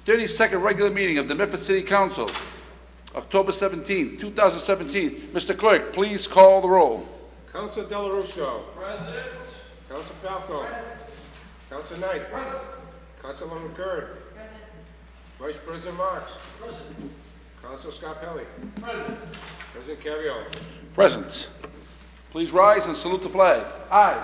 32nd regular meeting of the Medford City Council, October 17, 2017. Mr. Clerk, please call the roll. Council Del Russo. Present. Council Falco. Present. Council Knight. Present. Councilman McCurd. Present. Vice President Marks. Present. Council Scarpelli. Present. President Cavio. Present. Please rise and salute the flag. I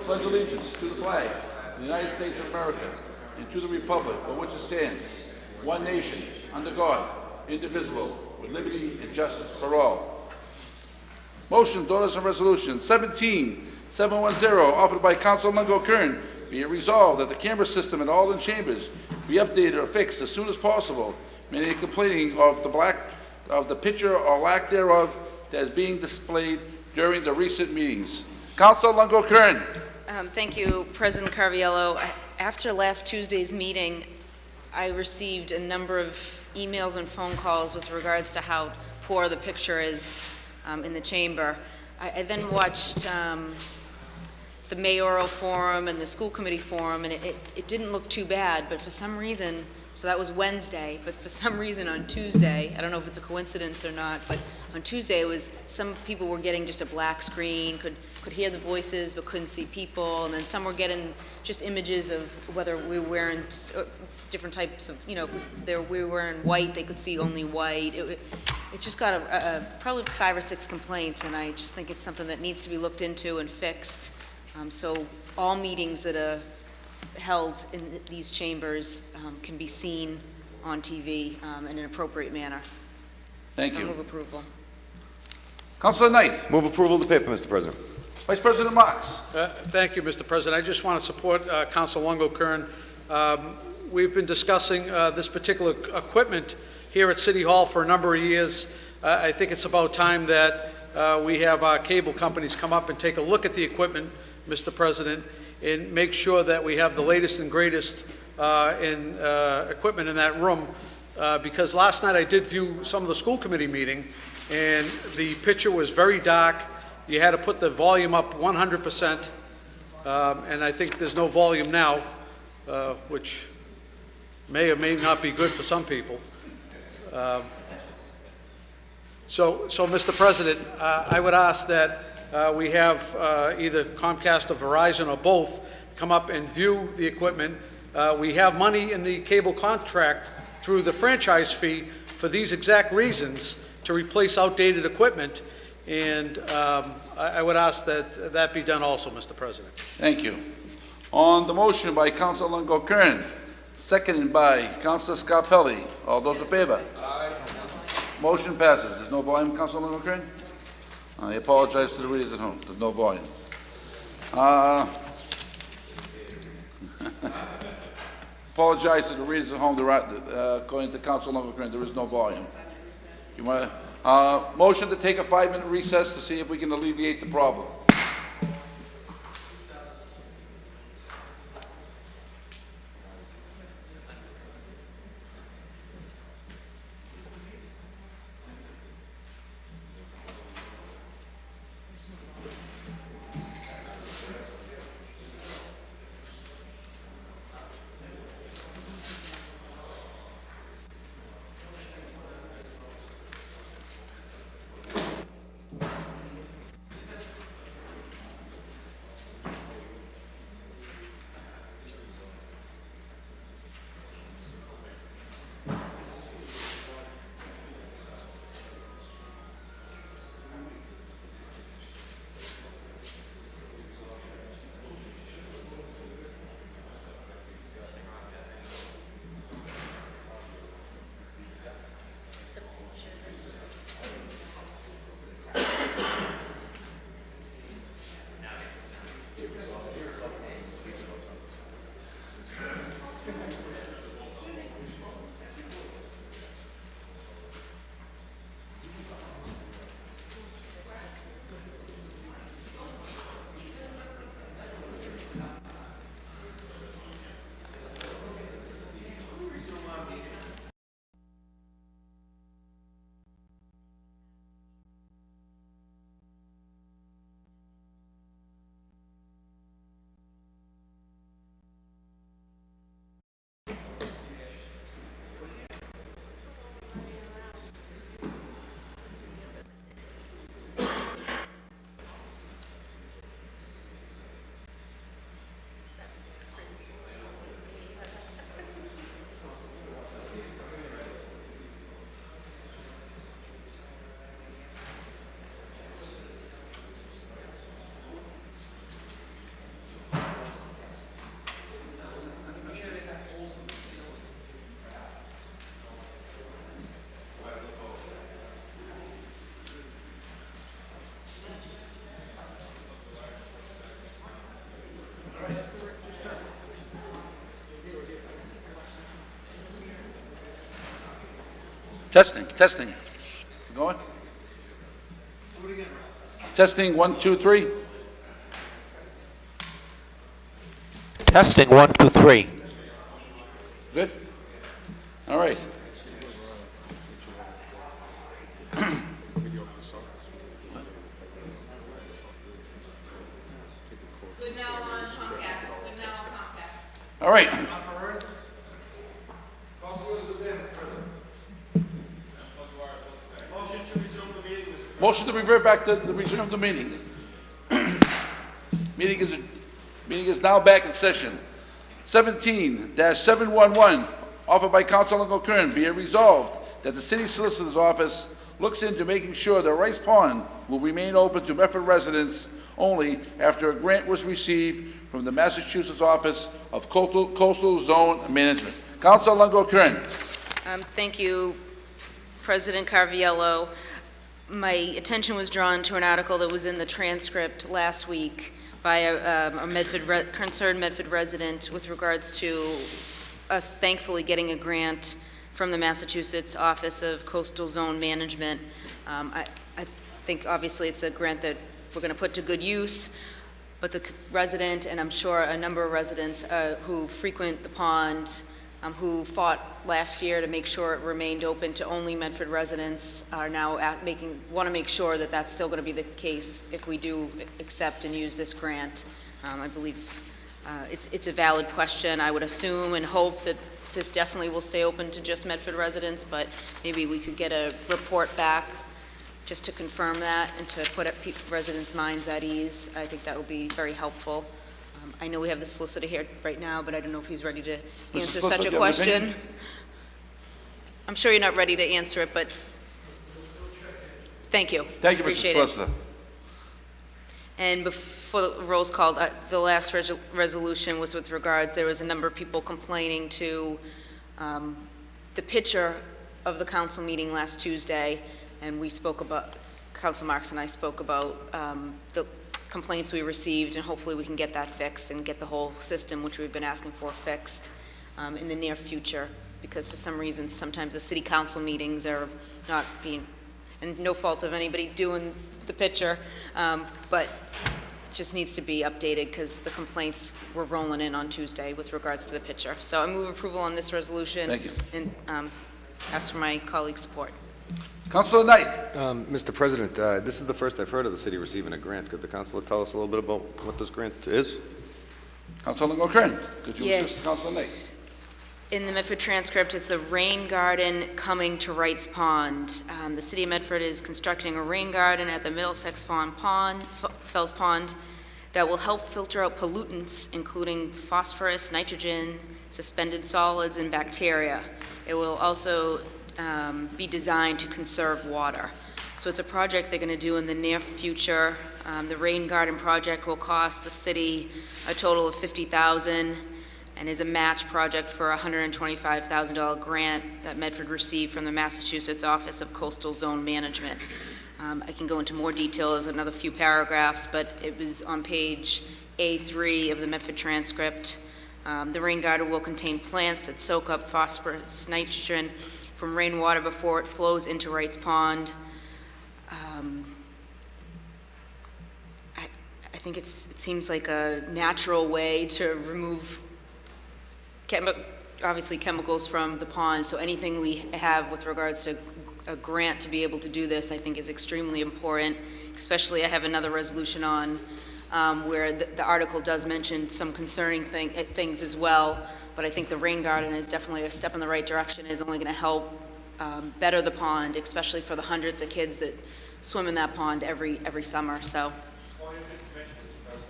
pledge allegiance to the flag of the United States of America and to the republic for which it stands, one nation, under God, indivisible, with liberty and justice for all. Motions, orders, and resolutions. 17-710, offered by Council Mungo Kern. Be it resolved that the camera system in all the chambers be updated or fixed as soon as possible. Many are complaining of the picture or lack thereof that is being displayed during the recent meetings. Council Mungo Kern. Thank you, President Carviello. After last Tuesday's meeting, I received a number of emails and phone calls with regards to how poor the picture is in the chamber. I then watched the mayoral forum and the school committee forum, and it didn't look too bad, but for some reason, so that was Wednesday, but for some reason on Tuesday, I don't know if it's a coincidence or not, but on Tuesday it was some people were getting just a black screen, could hear the voices but couldn't see people, and then some were getting just images of whether we were wearing different types of, if we were wearing white, they could see only white. It just got probably 5 or 6 complaints, and I just think it's something that needs to be looked into and fixed. So all meetings that are held in these chambers can be seen on TV in an appropriate manner. Thank you. Move approval. Councilor Knight. Move approval of the paper, Mr. President. Vice President Marks. Thank you, Mr. President. I just want to support Council Lungo Kern. We've been discussing this particular equipment here at City Hall for a number of years. I think it's about time that we have our cable companies come up and take a look at the equipment, Mr. President, and make sure that we have the latest and greatest in equipment in that room. Because last night I did view some of the school committee meeting, and the picture was very dark. You had to put the volume up 100%, and I think there's no volume now, which may or may not be good for some people. So, Mr. President, I would ask that we have either Comcast or Verizon or both come up and view the equipment. We have money in the cable contract through the franchise fee for these exact reasons, to replace outdated equipment, and I would ask that that be done also, Mr. President. Thank you. On the motion by Councilor Lungo Kern, seconded by Councilor Scarpelli. All those in favor? Aye. Motion passes. There's no volume, Councilor Lungo Kern? I apologize to the readers at home. There's no volume. Apologize to the readers at home. According to Councilor Lungo Kern, there is no volume. You want motion to take a 5-minute recess to see if we can alleviate the problem. Testing, testing. You going? Testing, 1, 2, 3. Testing, 1, 2, 3. Good? All right. Good now on Comcast. Good now on Comcast. All right. Motion to revert back to the resume the meeting. Meeting is now back in session. 17-711, offered by Council Longo Kern, be it resolved that the City Solicitor's Office looks into making sure that Rice Pond will remain open to Medford residents only after a grant was received from the Massachusetts Office of Coastal Zone Management. Council Longo Kern. Thank you, President Carviello. My attention was drawn to an article that was in the transcript last week by a concerned Medford resident with regards to us thankfully getting a grant from the Massachusetts Office of Coastal Zone Management. I think obviously it's a grant that we're going to put to good use, but the resident, and I'm sure a number of residents who frequent the pond, who fought last year to make sure it remained open to only Medford residents, are now want to make sure that that's still going to be the case if we do accept and use this grant. I believe it's a valid question. I would assume and hope that this definitely will stay open to just Medford residents, but maybe we could get a report back just to confirm that and to put residents' minds at ease. I think that would be very helpful. I know we have the solicitor here right now, but I don't know if he's ready to answer such a question. I'm sure you're not ready to answer it, but thank you. Thank you, Mr. Appreciate it. Solicitor. And before the roll's called, the last resolution was with regards, there was a number of people complaining to the picture of the council meeting last Tuesday, and we spoke about, Council Marks and I spoke about the complaints we received, and hopefully we can get that fixed and get the whole system, which we've been asking for, fixed in the near future, because for some reason, sometimes the city council meetings are not being, and no fault of anybody doing the picture, but it just needs to be updated because the complaints were rolling in on Tuesday with regards to the picture. So I move approval on this resolution. Thank you. And ask for my colleague's support. Councilor Knight. Mr. President, this is the first I've heard of the city receiving a grant. Could the councilor tell us a little bit about what this grant is? Councilor Longo Kern. Could you assist Councilor Knight? Yes. In the Medford transcript, it's the rain garden coming to Wrights Pond. The city of Medford is constructing a rain garden at the Middlesex Fells Pond that will help filter out pollutants, including phosphorus, nitrogen, suspended solids, and bacteria. It will also be designed to conserve water. So it's a project they're going to do in the near future. The rain garden project will cost the city a total of $50,000 and is a match project for a $125,000 grant that Medford received from the Massachusetts Office of Coastal Zone Management. I can go into more detail as another few paragraphs, but it was on page A3 of the Medford transcript. The rain garden will contain plants that soak up phosphorus, nitrogen from rainwater before it flows into Wrights Pond. I think it seems like a natural way to remove obviously chemicals from the pond, so anything we have with regards to a grant to be able to do this, I think is extremely important, especially I have another resolution on where the article does mention some concerning things as well, but I think the rain garden is definitely a step in the right direction. It's only going to help better the pond, especially for the hundreds of kids that swim in that pond every summer. So.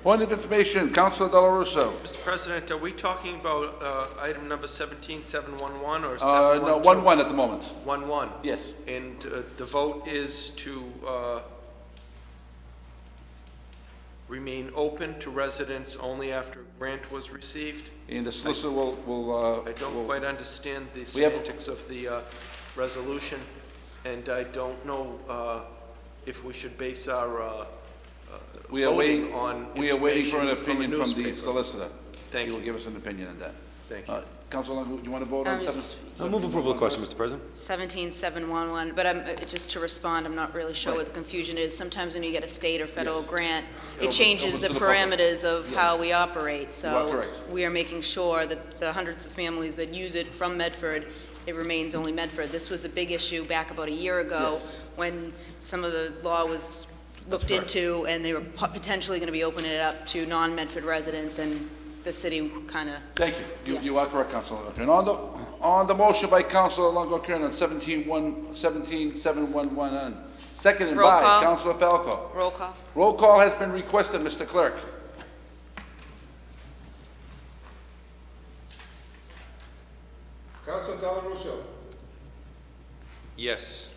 Point of information, Councilor Della Russo. Mr. President, are we talking about item number 17711 or No, 712? 1-1 at the moment. 1-1. Yes. And the vote is to remain open to residents only after a grant was received? And the solicitor will I don't quite understand the We have- semantics of the resolution, and I don't know if we should base our We are voting waiting on for an information from a opinion from the newspaper. solicitor. Thank He will you. give us an opinion on that. Thank you. Council Longo, do you want to vote on seven? I'll move approval of the question, Mr. President. 17711, but just to respond, I'm not really sure what the confusion is. Sometimes when you get a state or federal Yes. grant, It it changes opens the to the public. parameters of Yes. how we operate. You are So correct. we are making sure that the hundreds of families that use it from Medford, it remains only Medford. This was a big issue back about a year ago Yes. when some of the law was looked correct. into, and they were potentially going to be opening it up to non-Medford residents, and the city kind of, Thank you. You Yes. are correct, Councilor Longo Kern. On the motion by Councilor Longo Kern on 17711, seconded Roll by call. Councilor Falco. roll call. Roll call has been requested, Mr. Clerk. Council Del Russo. Yes.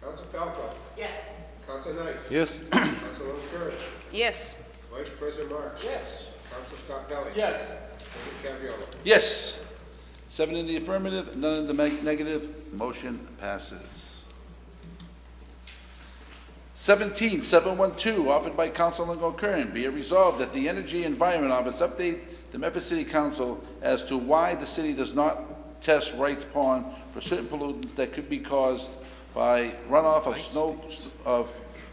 Council Falco. Yes. Council Knight. Yes. Council Curran. Yes. Vice President Marks. Yes. Council Scott Pelley. Yes. President Caviola. Yes. 7 in the affirmative, none in the negative. Motion passes. 17712, offered by Councilor Longo Kern. Be it resolved that the Energy and Environment Office update the Medford City Council as to why the city does not test Wright's Pond for certain pollutants that could be caused by runoff of snow, of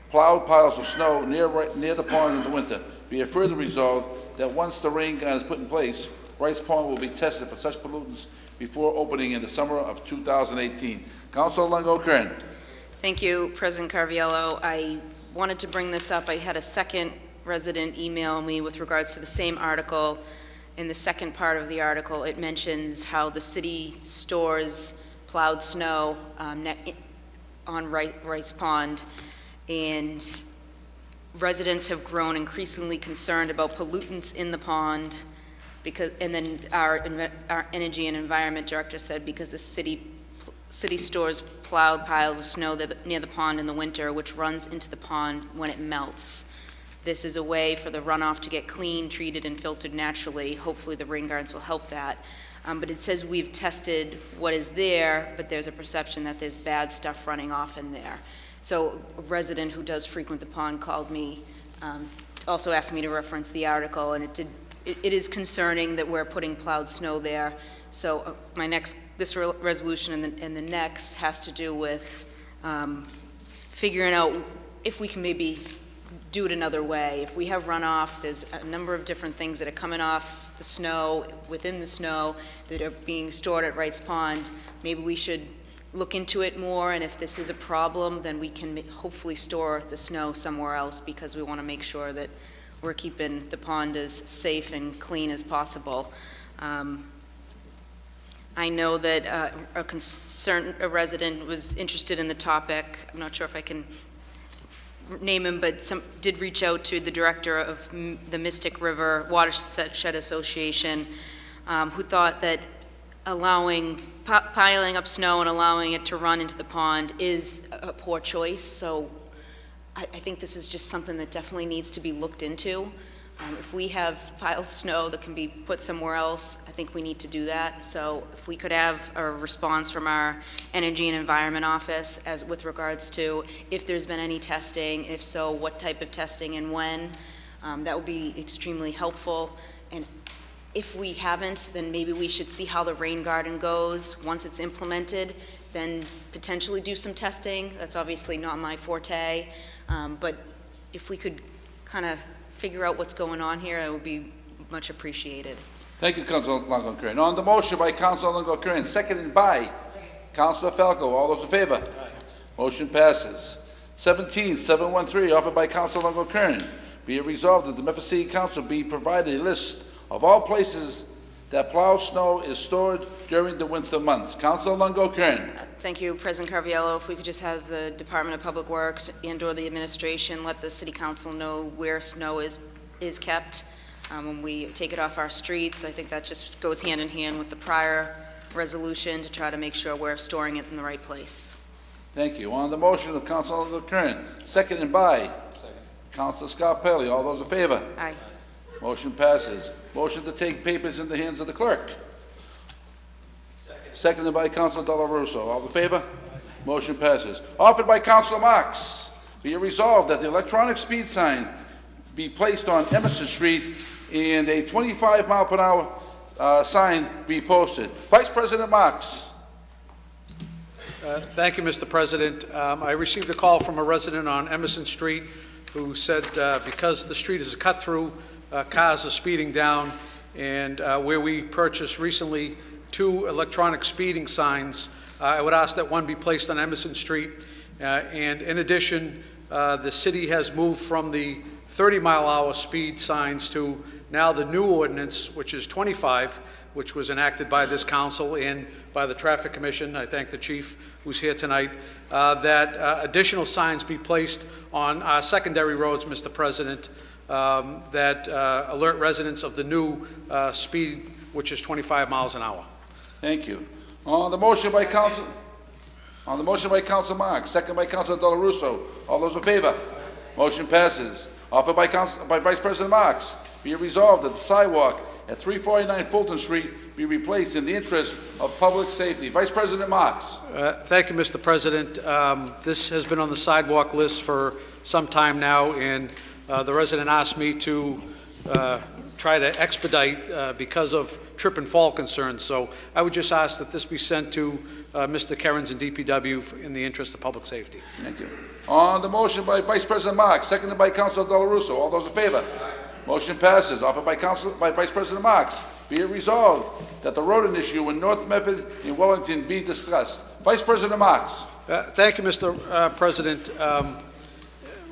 plowed piles of snow near the pond in the winter. Be it further resolved that once the rain gun is put in place, Wright's Pond will be tested for such pollutants before opening in the summer of 2018. Councilor Longo Kern. Thank you, President Carviello. I wanted to bring this up. I had a second resident email me with regards to the same article. In the second part of the article, it mentions how the city stores plowed snow on Wright's Pond, and residents have grown increasingly concerned about pollutants in the pond, and then our Energy and Environment Director said because the city stores plowed piles of snow near the pond in the winter, which runs into the pond when it melts. This is a way for the runoff to get clean, treated, and filtered naturally. Hopefully the rain gardens will help that. But it says we've tested what is there, but there's a perception that there's bad stuff running off in there. So a resident who does frequent the pond called me, also asked me to reference the article, and it is concerning that we're putting plowed snow there. So this resolution and the next has to do with figuring out if we can maybe do it another way. If we have runoff, there's a number of different things that are coming off the snow, within the snow, that are being stored at Wright's Pond. Maybe we should look into it more, and if this is a problem, then we can hopefully store the snow somewhere else, because we want to make sure that we're keeping the pond as safe and clean as possible. I know that a resident was interested in the topic. I'm not sure if I can name him, but did reach out to the director of the Mystic River Watershed Association, who thought that piling up snow and allowing it to run into the pond is a poor choice. So I think this is just something that definitely needs to be looked into. If we have piled snow that can be put somewhere else, I think we need to do that. So if we could have a response from our Energy and Environment Office with regards to if there's been any testing, if so, what type of testing and when, that would be extremely helpful. And if we haven't, then maybe we should see how the rain garden goes. Once it's implemented, then potentially do some testing. That's obviously not my forte, but if we could kind of figure out what's going on here, it would be much appreciated. Thank you, Councilor Longo Kern. On the motion by Councilor Longo Kern, seconded by Councilor Falco. All those in favor? Aye. Motion passes. 17713, offered by Councilor Longo Kern. Be it resolved that the Medford City Council be provided a list of all places that plowed snow is stored during the winter months. Councilor Longo Kern. Thank you, President Carviello. If we could just have the Department of Public Works and/or the administration let the City Council know where snow is kept when we take it off our streets. I think that just goes hand in hand with the prior resolution to try to make sure we're storing it in the right place. Thank you. On the motion of Councilor Longo Kern, seconded by Councilor Scott Pelley. All those in favor? Aye. Motion passes. Motion to take papers in the hands of the clerk. Seconded by Councilor Del Russo. All in favor? Motion passes. Offered by Councilor Marks. Be it resolved that the electronic speed sign be placed on Emerson Street and a 25 mile per hour sign be posted. Vice President Marks. Thank you, Mr. President. I received a call from a resident on Emerson Street who said because the street is a cut-through, cars are speeding down, and where we purchased recently 2 electronic speeding signs, I would ask that one be placed on Emerson Street. And in addition, the city has moved from the 30-mile-hour speed signs to now the new ordinance, which is 25, which was enacted by this council and by the Traffic Commission. I thank the chief who's here tonight, that additional signs be placed on our secondary roads, Mr. President, that alert residents of the new speed, which is 25 miles an hour. Thank you. On the motion by Council Marks, second by Council Del Russo. All those in favor? Motion passes. Offered by Vice President Marks. Be it resolved that the sidewalk at 349 Fulton Street be replaced in the interest of public safety. Vice President Marks. Thank you, Mr. President. This has been on the sidewalk list for some time now, and the resident asked me to try to expedite because of trip and fall concerns. So I would just ask that this be sent to Mr. Kerens and DPW in the interest of public safety. Thank you. On the motion by Vice President Marks, seconded by Council Del Russo. All those in favor? Motion passes. Offered by Vice President Marks. Be it resolved that the rodent issue in North Medford and Wellington be discussed. Vice President Marks. Thank you, Mr. President.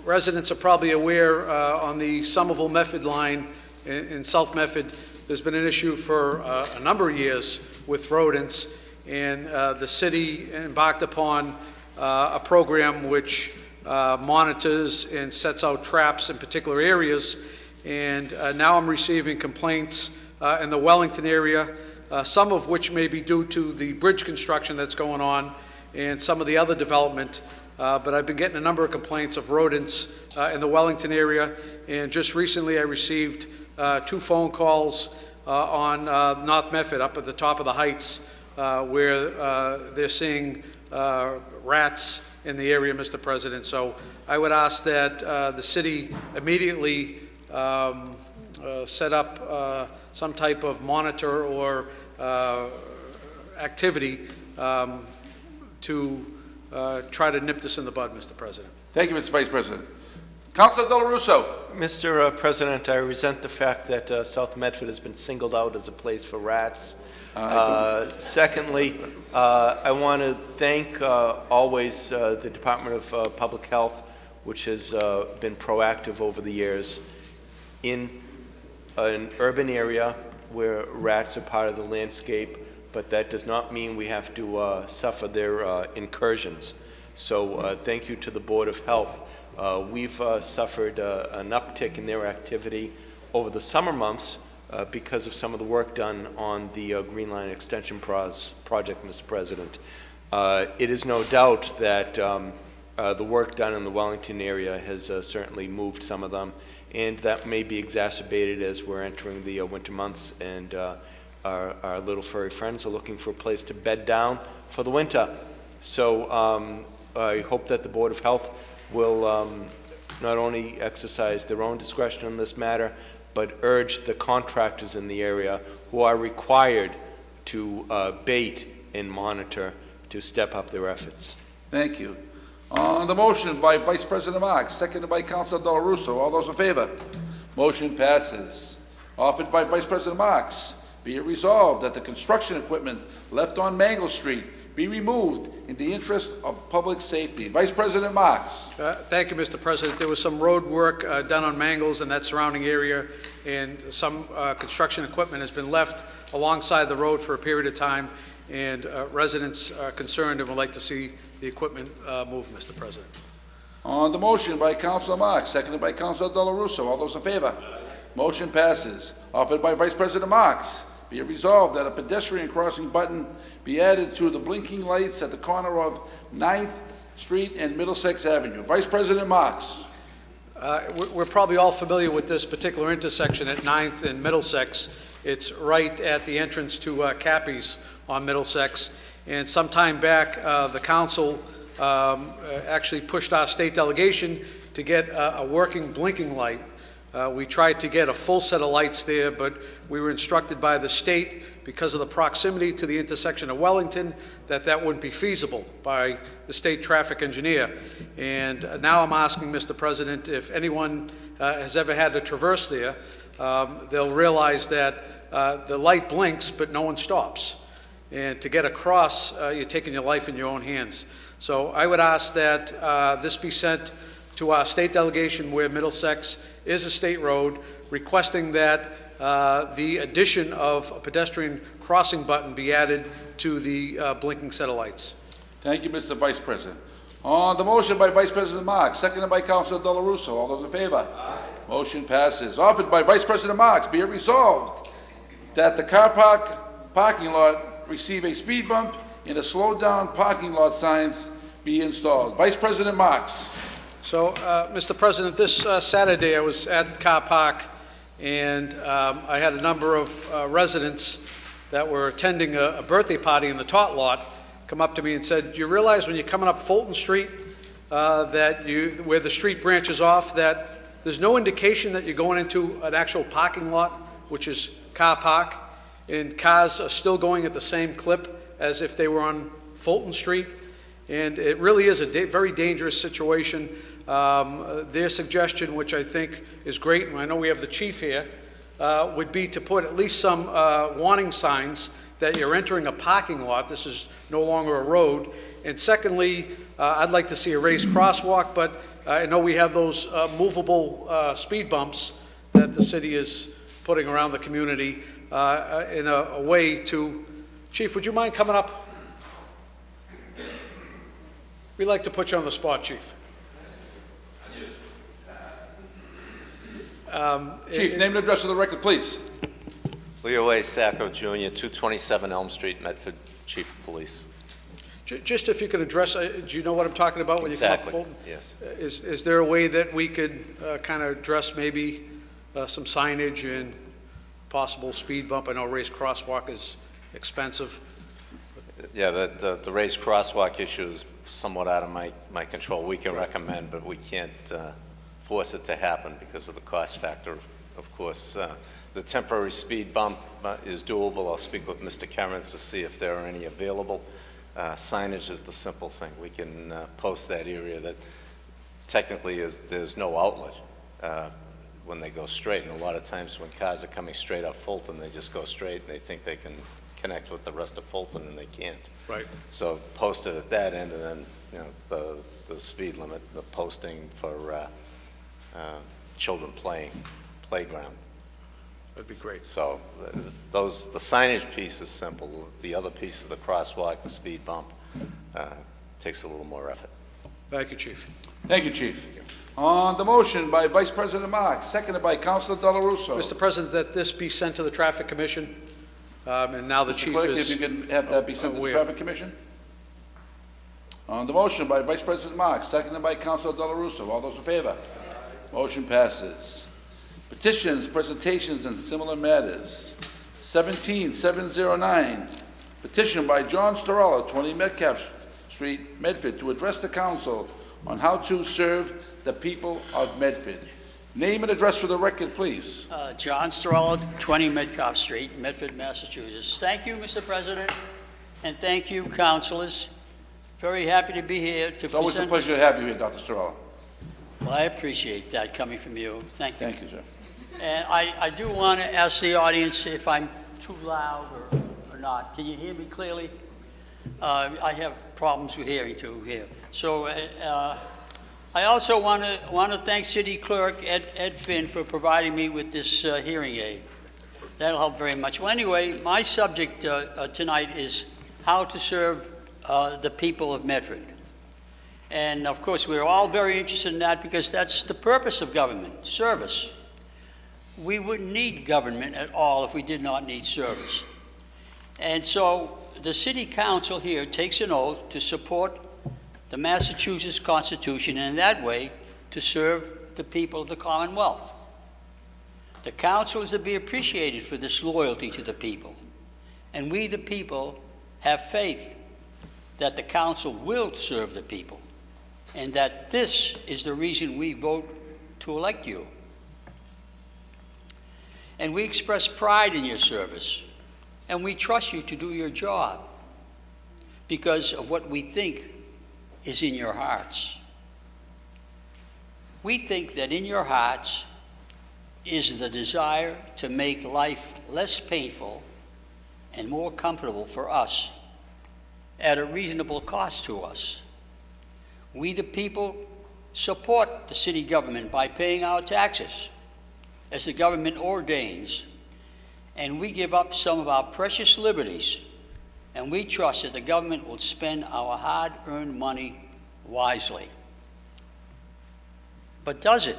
Residents are probably aware on the Somerville Medford line in South Medford, there's been an issue for a number of years with rodents, and the city embarked upon a program which monitors and sets out traps in particular areas. And now I'm receiving complaints in the Wellington area, some of which may be due to the bridge construction that's going on and some of the other development. But I've been getting a number of complaints of rodents in the Wellington area. And just recently I received 2 phone calls on North Medford up at the top of the heights where they're seeing rats in the area, Mr. President. So I would ask that the city immediately set up some type of monitor or activity to try to nip this in the bud, Mr. President. Thank you, Mr. Vice President. Councilor Del Russo. Mr. President, I resent the fact that South Medford has been singled out as a place for rats. Secondly, I want to thank always the Department of Public Health, which has been proactive over the years in an urban area where rats are part of the landscape, but that does not mean we have to suffer their incursions. So thank you to the Board of Health. We've suffered an uptick in their activity over the summer months because of some of the work done on the Green Line Extension project, Mr. President. It is no doubt that the work done in the Wellington area has certainly moved some of them, and that may be exacerbated as we're entering the winter months, and our little furry friends are looking for a place to bed down for the winter. So I hope that the Board of Health will not only exercise their own discretion on this matter, but urge the contractors in the area who are required to bait and monitor to step up their efforts. Thank you. On the motion by Vice President Marks, seconded by Councilor Del Russo. All those in favor? Motion passes. Offered by Vice President Marks. Be it resolved that the construction equipment left on Mangle Street be removed in the interest of public safety. Vice President Marks. Thank you, Mr. President. There was some road work done on Mangles and that surrounding area, and some construction equipment has been left alongside the road for a period of time, and residents are concerned and would like to see the equipment moved, Mr. President. On the motion by Councilor Marks, seconded by Councilor Del Russo. All those in favor? Motion passes. Offered by Vice President Marks. Be it resolved that a pedestrian crossing button be added to the blinking lights at the corner of 9th Street and Middlesex Avenue. Vice President Marks. We're probably all familiar with this particular intersection at 9th and Middlesex. It's right at the entrance to Cappy's on Middlesex. And some time back, the council actually pushed our state delegation to get a working blinking light We tried to get a full set of lights there, but we were instructed by the state, because of the proximity to the intersection of Wellington, that that wouldn't be feasible by the state traffic engineer. And now I'm asking, Mr. President, if anyone has ever had to traverse there, they'll realize that the light blinks, but no one stops. And to get across, you're taking your life in your own hands. So I would ask that this be sent to our state delegation, where Middlesex is a state road, requesting that the addition of a pedestrian crossing button be added to the blinking set of lights. Thank you, Mr. Vice President. On the motion by Vice President Marks, seconded by Councilor Dela Russo. All those in favor? Aye. Motion passes. Offered by Vice President Marks, be it resolved that the car parking lot receive a speed bump and a slow down parking lot signs be installed. Vice President Marks. So, Mr. President, this Saturday I was at Car Park, and I had a number of residents that were attending a birthday party in the tot lot come up to me and said, "Do you realize when you're coming up Fulton Street, where the street branches off, that there's no indication that you're going into an actual parking lot, which is car park, and cars are still going at the same clip as if they were on Fulton Street?" And it really is a very dangerous situation. Their suggestion, which I think is great, and I know we have the chief here, would be to put at least some warning signs that you're entering a parking lot. This is no longer a road. And secondly, I'd like to see a raised crosswalk, but I know we have those movable speed bumps that the city is putting around the community in a way to... Chief, would you mind coming up? We'd like to put you on the spot, Chief. Chief, name and address for the record, please. Leo A. Sacco Jr., 227 Elm Street, Medford, Chief of Police. Just if you could address, do you know what I'm talking about when Exactly. you come up Fulton? Yes. Is there a way that we could kind of address maybe some signage and possible speed bump? I know raised crosswalk is expensive. Yeah, the raised crosswalk issue is somewhat out of my control. We can recommend, but we can't force it to happen because of the cost factor. Of course, the temporary speed bump is doable. I'll speak with Mr. Kerens to see if there are any available. Signage is the simple thing. We can post that area that technically there's no outlet when they go straight. And a lot of times when cars are coming straight up Fulton, they just go straight and they think they can connect with the rest of Fulton, and they can't. Right. So post it at that end, and then, you know, the speed limit, the posting for children playing, playground. That'd be great. So the signage piece is simple. The other piece of the crosswalk, the speed bump, takes a little more effort. Thank you, Chief. Thank you, Chief. On the motion by Vice President Marks, seconded by Councilor Dela Russo. Mr. President, that this be sent to the Traffic Commission, and now the Mr. chief Clerk, is... if you can have that be sent to the aware. Traffic Commission. On the motion by Vice President Marks, seconded by Councilor Dela Russo. All those in favor? Motion passes. Petitions, presentations, and similar matters. 17709, petition by John Storella, 20 Metcalf Street, Medford, to address the council on how to serve the people of Medford. Name and address for the record, please. John Storella, 20 Medcalf Street, Medford, Massachusetts. Thank you, Mr. President, and thank you, councilors. Very happy to be here to present... It's always a pleasure to have you here, Dr. Storella. Well, I appreciate that coming from you. Thank you. Thank you, sir. And I do want to ask the audience if I'm too loud or not. Can you hear me clearly? I have problems with hearing too here. So I also want to thank City Clerk Ed Finn for providing me with this hearing aid. That'll help very much. Well, anyway, my subject tonight is how to serve the people of Medford. And of course, we're all very interested in that because that's the purpose of government, service. We wouldn't need government at all if we did not need service. And so the City Council here takes an oath to support the Massachusetts Constitution, and in that way to serve the people of the Commonwealth. The Council is to be appreciated for this loyalty to the people, and we, the people, have faith that the Council will serve the people, and that this is the reason we vote to elect you. And we express pride in your service, and we trust you to do your job because of what we think is in your hearts. We think that in your hearts is the desire to make life less painful and more comfortable for us at a reasonable cost to us. We, the people, support the city government by paying our taxes as the government ordains, and we give up some of our precious liberties, and we trust that the government will spend our hard-earned money wisely. But does it?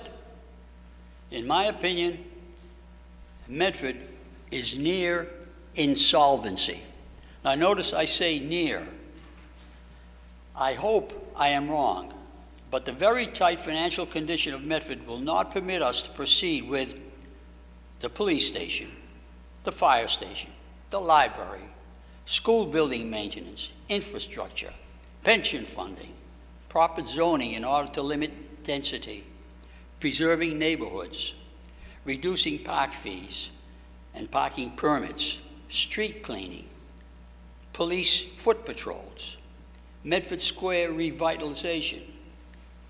In my opinion, Medford is near insolvency. Now notice I say near. I hope I am wrong, but the very tight financial condition of Medford will not permit us to proceed with the police station, the fire station, the library, school building maintenance, infrastructure, pension funding, proper zoning in order to limit density, preserving neighborhoods, reducing park fees and parking permits, street cleaning, police foot patrols, Medford Square revitalization,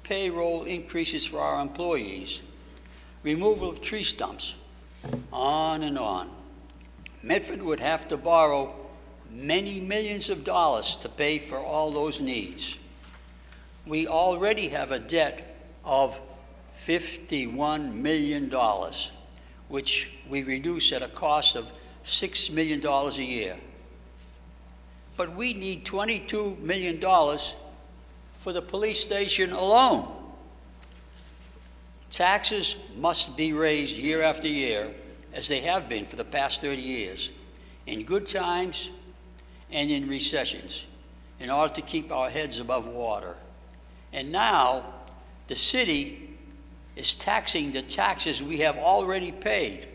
payroll increases for our employees, removal of tree stumps, on and on. Medford would have to borrow many millions of dollars to pay for all those needs. We already have a debt of $51 million, which we reduce at a cost of $6 million a year. But we need $22 million for the police station alone. Taxes must be raised year after year, as they have been for the past 30 years, in good times and in recessions, in order to keep our heads above water. And now, the city is taxing the taxes we have already paid,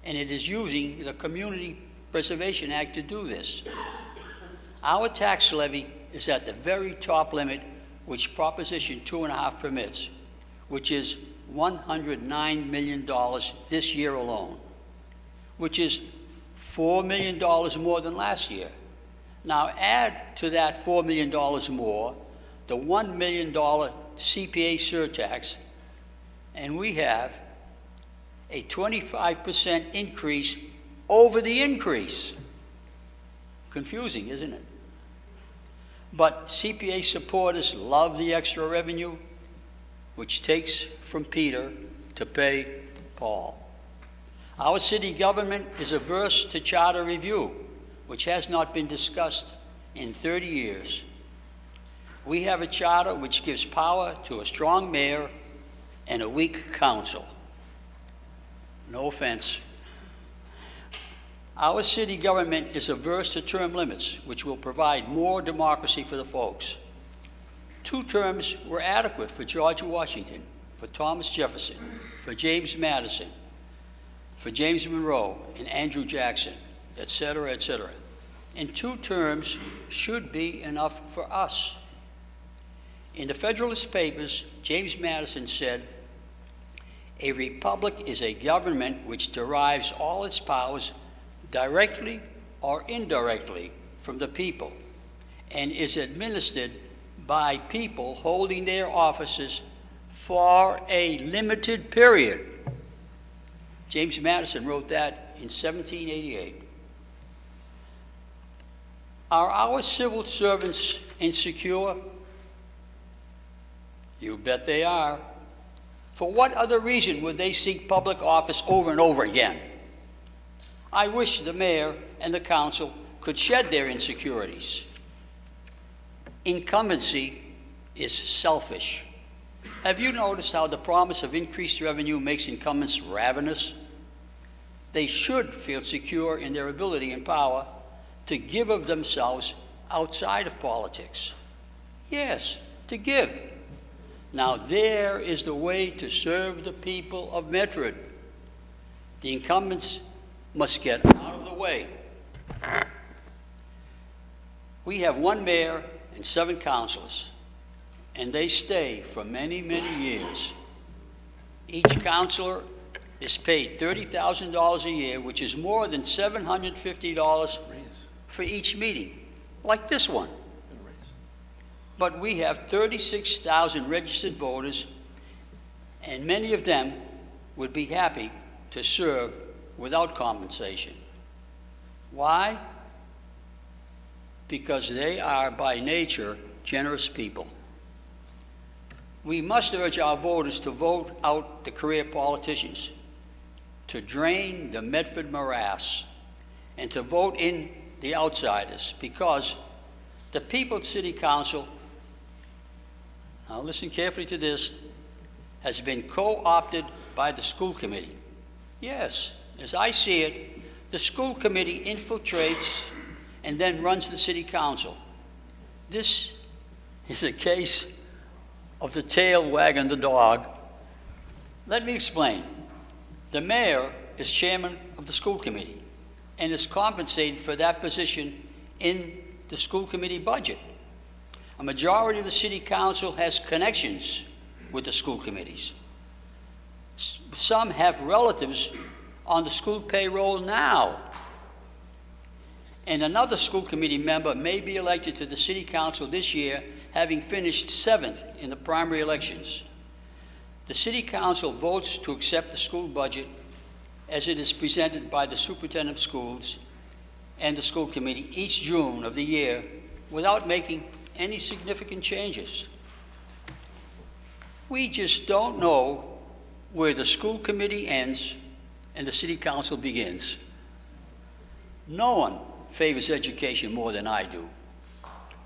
and it is using the Community Preservation Act to do this. Our tax levy is at the very top limit, which Proposition 2.5 permits, which is $109 million this year alone, which is $4 million more than last year. Now add to that $4 million more the $1 million CPA surtax, and we have a 25% increase over the increase. Confusing, isn't it? But CPA supporters love the extra revenue, which takes from Peter to pay Paul. Our city government is averse to charter review, which has not been discussed in 30 years. We have a charter which gives power to a strong mayor and a weak council. No offense. Our city government is averse to term limits, which will provide more democracy for the folks. 2 terms were adequate for George Washington, for Thomas Jefferson, for James Madison, for James Monroe and Andrew Jackson, etc., etc. And 2 terms should be enough for us. In the Federalist Papers, James Madison said, "A republic is a government which derives all its powers directly or indirectly from the people, and is administered by people holding their offices for a limited period." James Madison wrote that in 1788. Are our civil servants insecure? You bet they are. For what other reason would they seek public office over and over again? I wish the mayor and the council could shed their insecurities. Incumbency is selfish. Have you noticed how the promise of increased revenue makes incumbents ravenous? They should feel secure in their ability and power to give of themselves outside of politics. Yes, to give. Now there is the way to serve the people of Medford. The incumbents must get out of the way. We have 1 mayor and 7 councilors, and they stay for many, many years. Each councilor is paid $30,000 a year, which is more than $750 for each meeting, like this one. But we have 36,000 registered voters, and many of them would be happy to serve without compensation. Why? Because they are by nature generous people. We must urge our voters to vote out the career politicians, to drain the Medford morass, and to vote in the outsiders, because the People's City Council, now listen carefully to this, has been co-opted by the school committee. Yes, as I see it, the school committee infiltrates and then runs the city council. This is a case of the tail wagging the dog. Let me explain. The mayor is chairman of the school committee and is compensated for that position in the school committee budget. A majority of the city council has connections with the school committees. Some have relatives on the school payroll now. And another school committee member may be elected to the city council this year, having finished 7th in the primary elections. The city council votes to accept the school budget as it is presented by the superintendent of schools and the school committee each June of the year without making any significant changes. We just don't know where the school committee ends and the city council begins. No one favors education more than I do.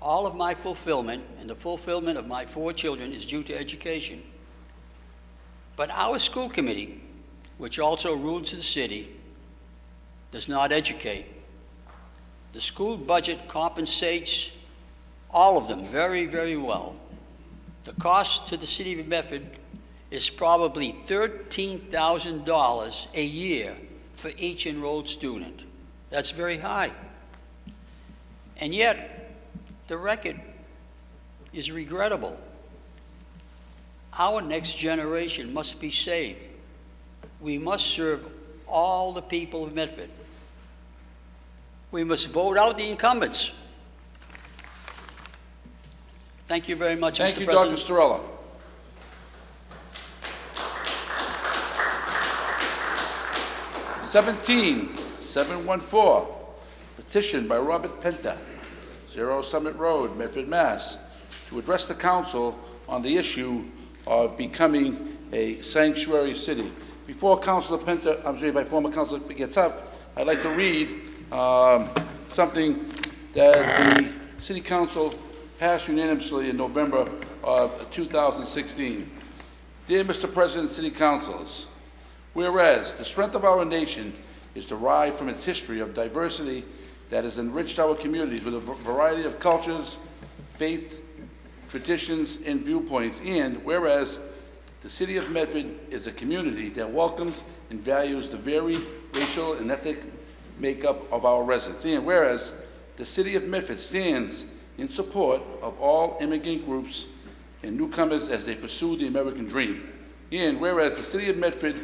All of my fulfillment and the fulfillment of my 4 children is due to education. But our school committee, which also rules the city, does not educate. The school budget compensates all of them very, very well. The cost to the city of Medford is probably $13,000 a year for each enrolled student. That's very high. And yet, the record is regrettable. Our next generation must be saved. We must serve all the people of Medford. We must vote out the incumbents. Thank you very much, Thank Mr. you, President. Dr. Storella. (17) petition by Robert Penta, 0 Summit Road, Medford, Mass., to address the council on the issue of becoming a sanctuary city. Before Councilor Penta, by former Councilor gets up, I'd like to read something that the City Council passed unanimously in November of 2016. Dear Mr. President, City Councilors, whereas the strength of our nation is derived from its history of diversity that has enriched our communities with a variety of cultures, faith, traditions, and viewpoints, and whereas the City of Medford is a community that welcomes and values the varied racial and ethnic makeup of our residents, and whereas the City of Medford stands in support of all immigrant groups and newcomers as they pursue the American dream, and whereas the City of Medford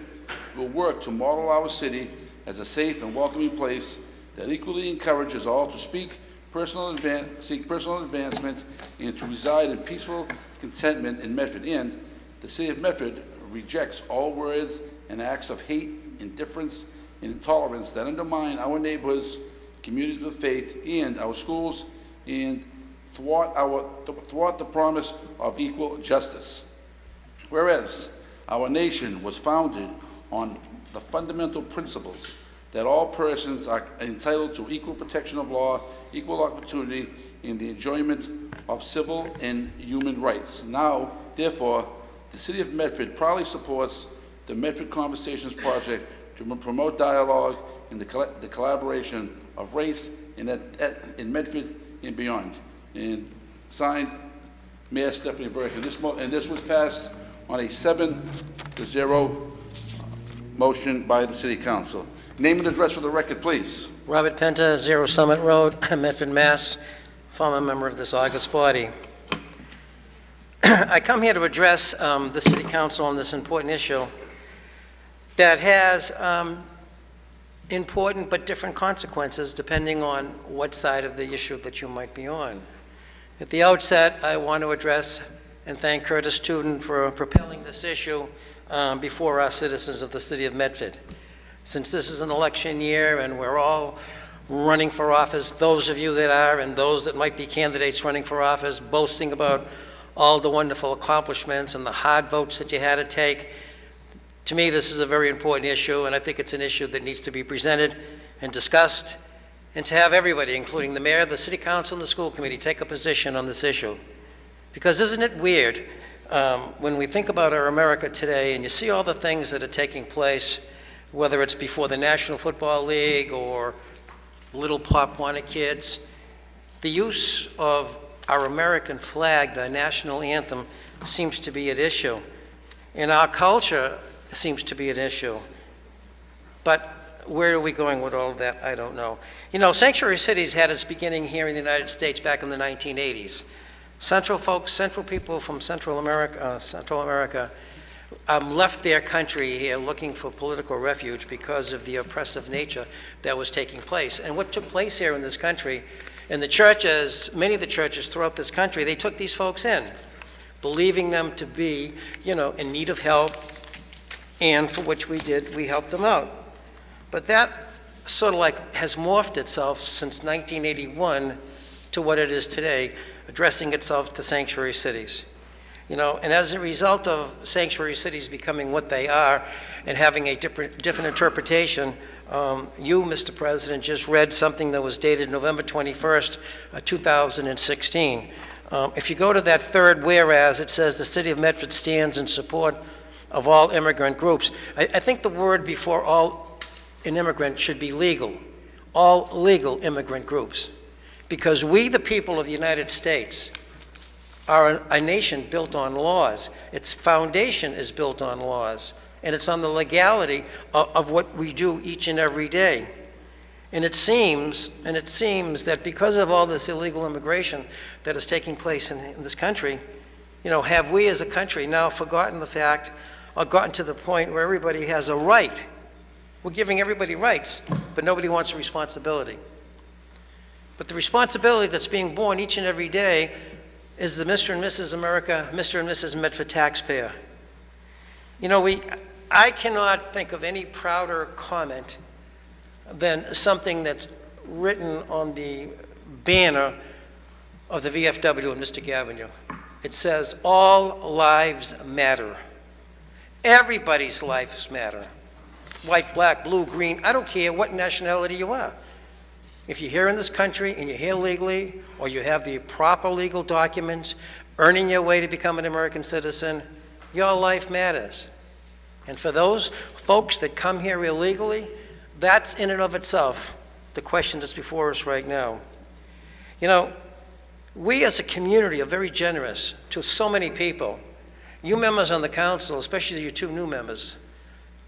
will work to model our city as a safe and welcoming place that equally encourages all to seek personal advancement and to reside in peaceful contentment in Medford, and the City of Medford rejects all words and acts of hate, indifference, and intolerance that undermine our neighborhoods, communities of faith, and our schools, and thwart the promise of equal justice. Whereas our nation was founded on the fundamental principles that all persons are entitled to equal protection of law, equal opportunity, and the enjoyment of civil and human rights. Now, therefore, the City of Medford proudly supports the Medford Conversations Project to promote dialogue and the collaboration of race in Medford and beyond. And signed, Mayor Stephanie Burke. And this was passed on a 7-0 motion by the City Council. Name and address for the record, please. Robert Penta, 0 Summit Road, Medford, Mass., former member of this august body. I come here to address the City Council on this important issue. that has important but different consequences depending on what side of the issue that you might be on. At the outset, I want to address and thank Curtis Tuden for propelling this issue before our citizens of the city of Medford. Since this is an election year and we're all running for office, those of you that are and those that might be candidates running for office, boasting about all the wonderful accomplishments and the hard votes that you had to take, to me, this is a very important issue, and I think it's an issue that needs to be presented and discussed, and to have everybody, including the mayor, the city council, and the school committee, take a position on this issue. Because isn't it weird when we think about our America today and you see all the things that are taking place, whether it's before the National Football League or little pop-wanted kids, the use of our American flag, the national anthem, seems to be at issue. In our culture, it seems to be an issue. But where are we going with all of that? I don't know. You know, Sanctuary Cities had its beginning here in the United States back in the 1980s. Central people from Central America left their country here looking for political refuge because of the oppressive nature that was taking place. And what took place here in this country, and the churches, many of the churches throughout this country, they took these folks in, believing them to be, in need of help, and for which we did, we helped them out. But that sort of like has morphed itself since 1981 to what it is today, addressing itself to sanctuary cities. And as a result of sanctuary cities becoming what they are and having a different interpretation, you, Mr. President, just read something that was dated November 21st, 2016. If you go to that third whereas, it says the city of Medford stands in support of all immigrant groups. I think the word before all an immigrant should be legal, all legal immigrant groups. Because we, the people of the United States, are a nation built on laws. Its foundation is built on laws, and it's on the legality of what we do each and every day. And it seems that because of all this illegal immigration that is taking place in this country, have we as a country now forgotten the fact or gotten to the point where everybody has a right? We're giving everybody rights, but nobody wants a responsibility. But the responsibility that's being borne each and every day is the Mr. and Mrs. America, Mr. and Mrs. Medford taxpayer. I cannot think of any prouder comment than something that's written on the banner of the VFW and Mr. Gavin. It says, all lives matter. Everybody's lives matter. White, black, blue, green, I don't care what nationality you are. If you're here in this country and you're here legally, or you have the proper legal documents, earning your way to become an American citizen, your life matters. And for those folks that come here illegally, that's in and of itself the question that's before us right now. We as a community are very generous to so many people. You members on the council, especially you two new members,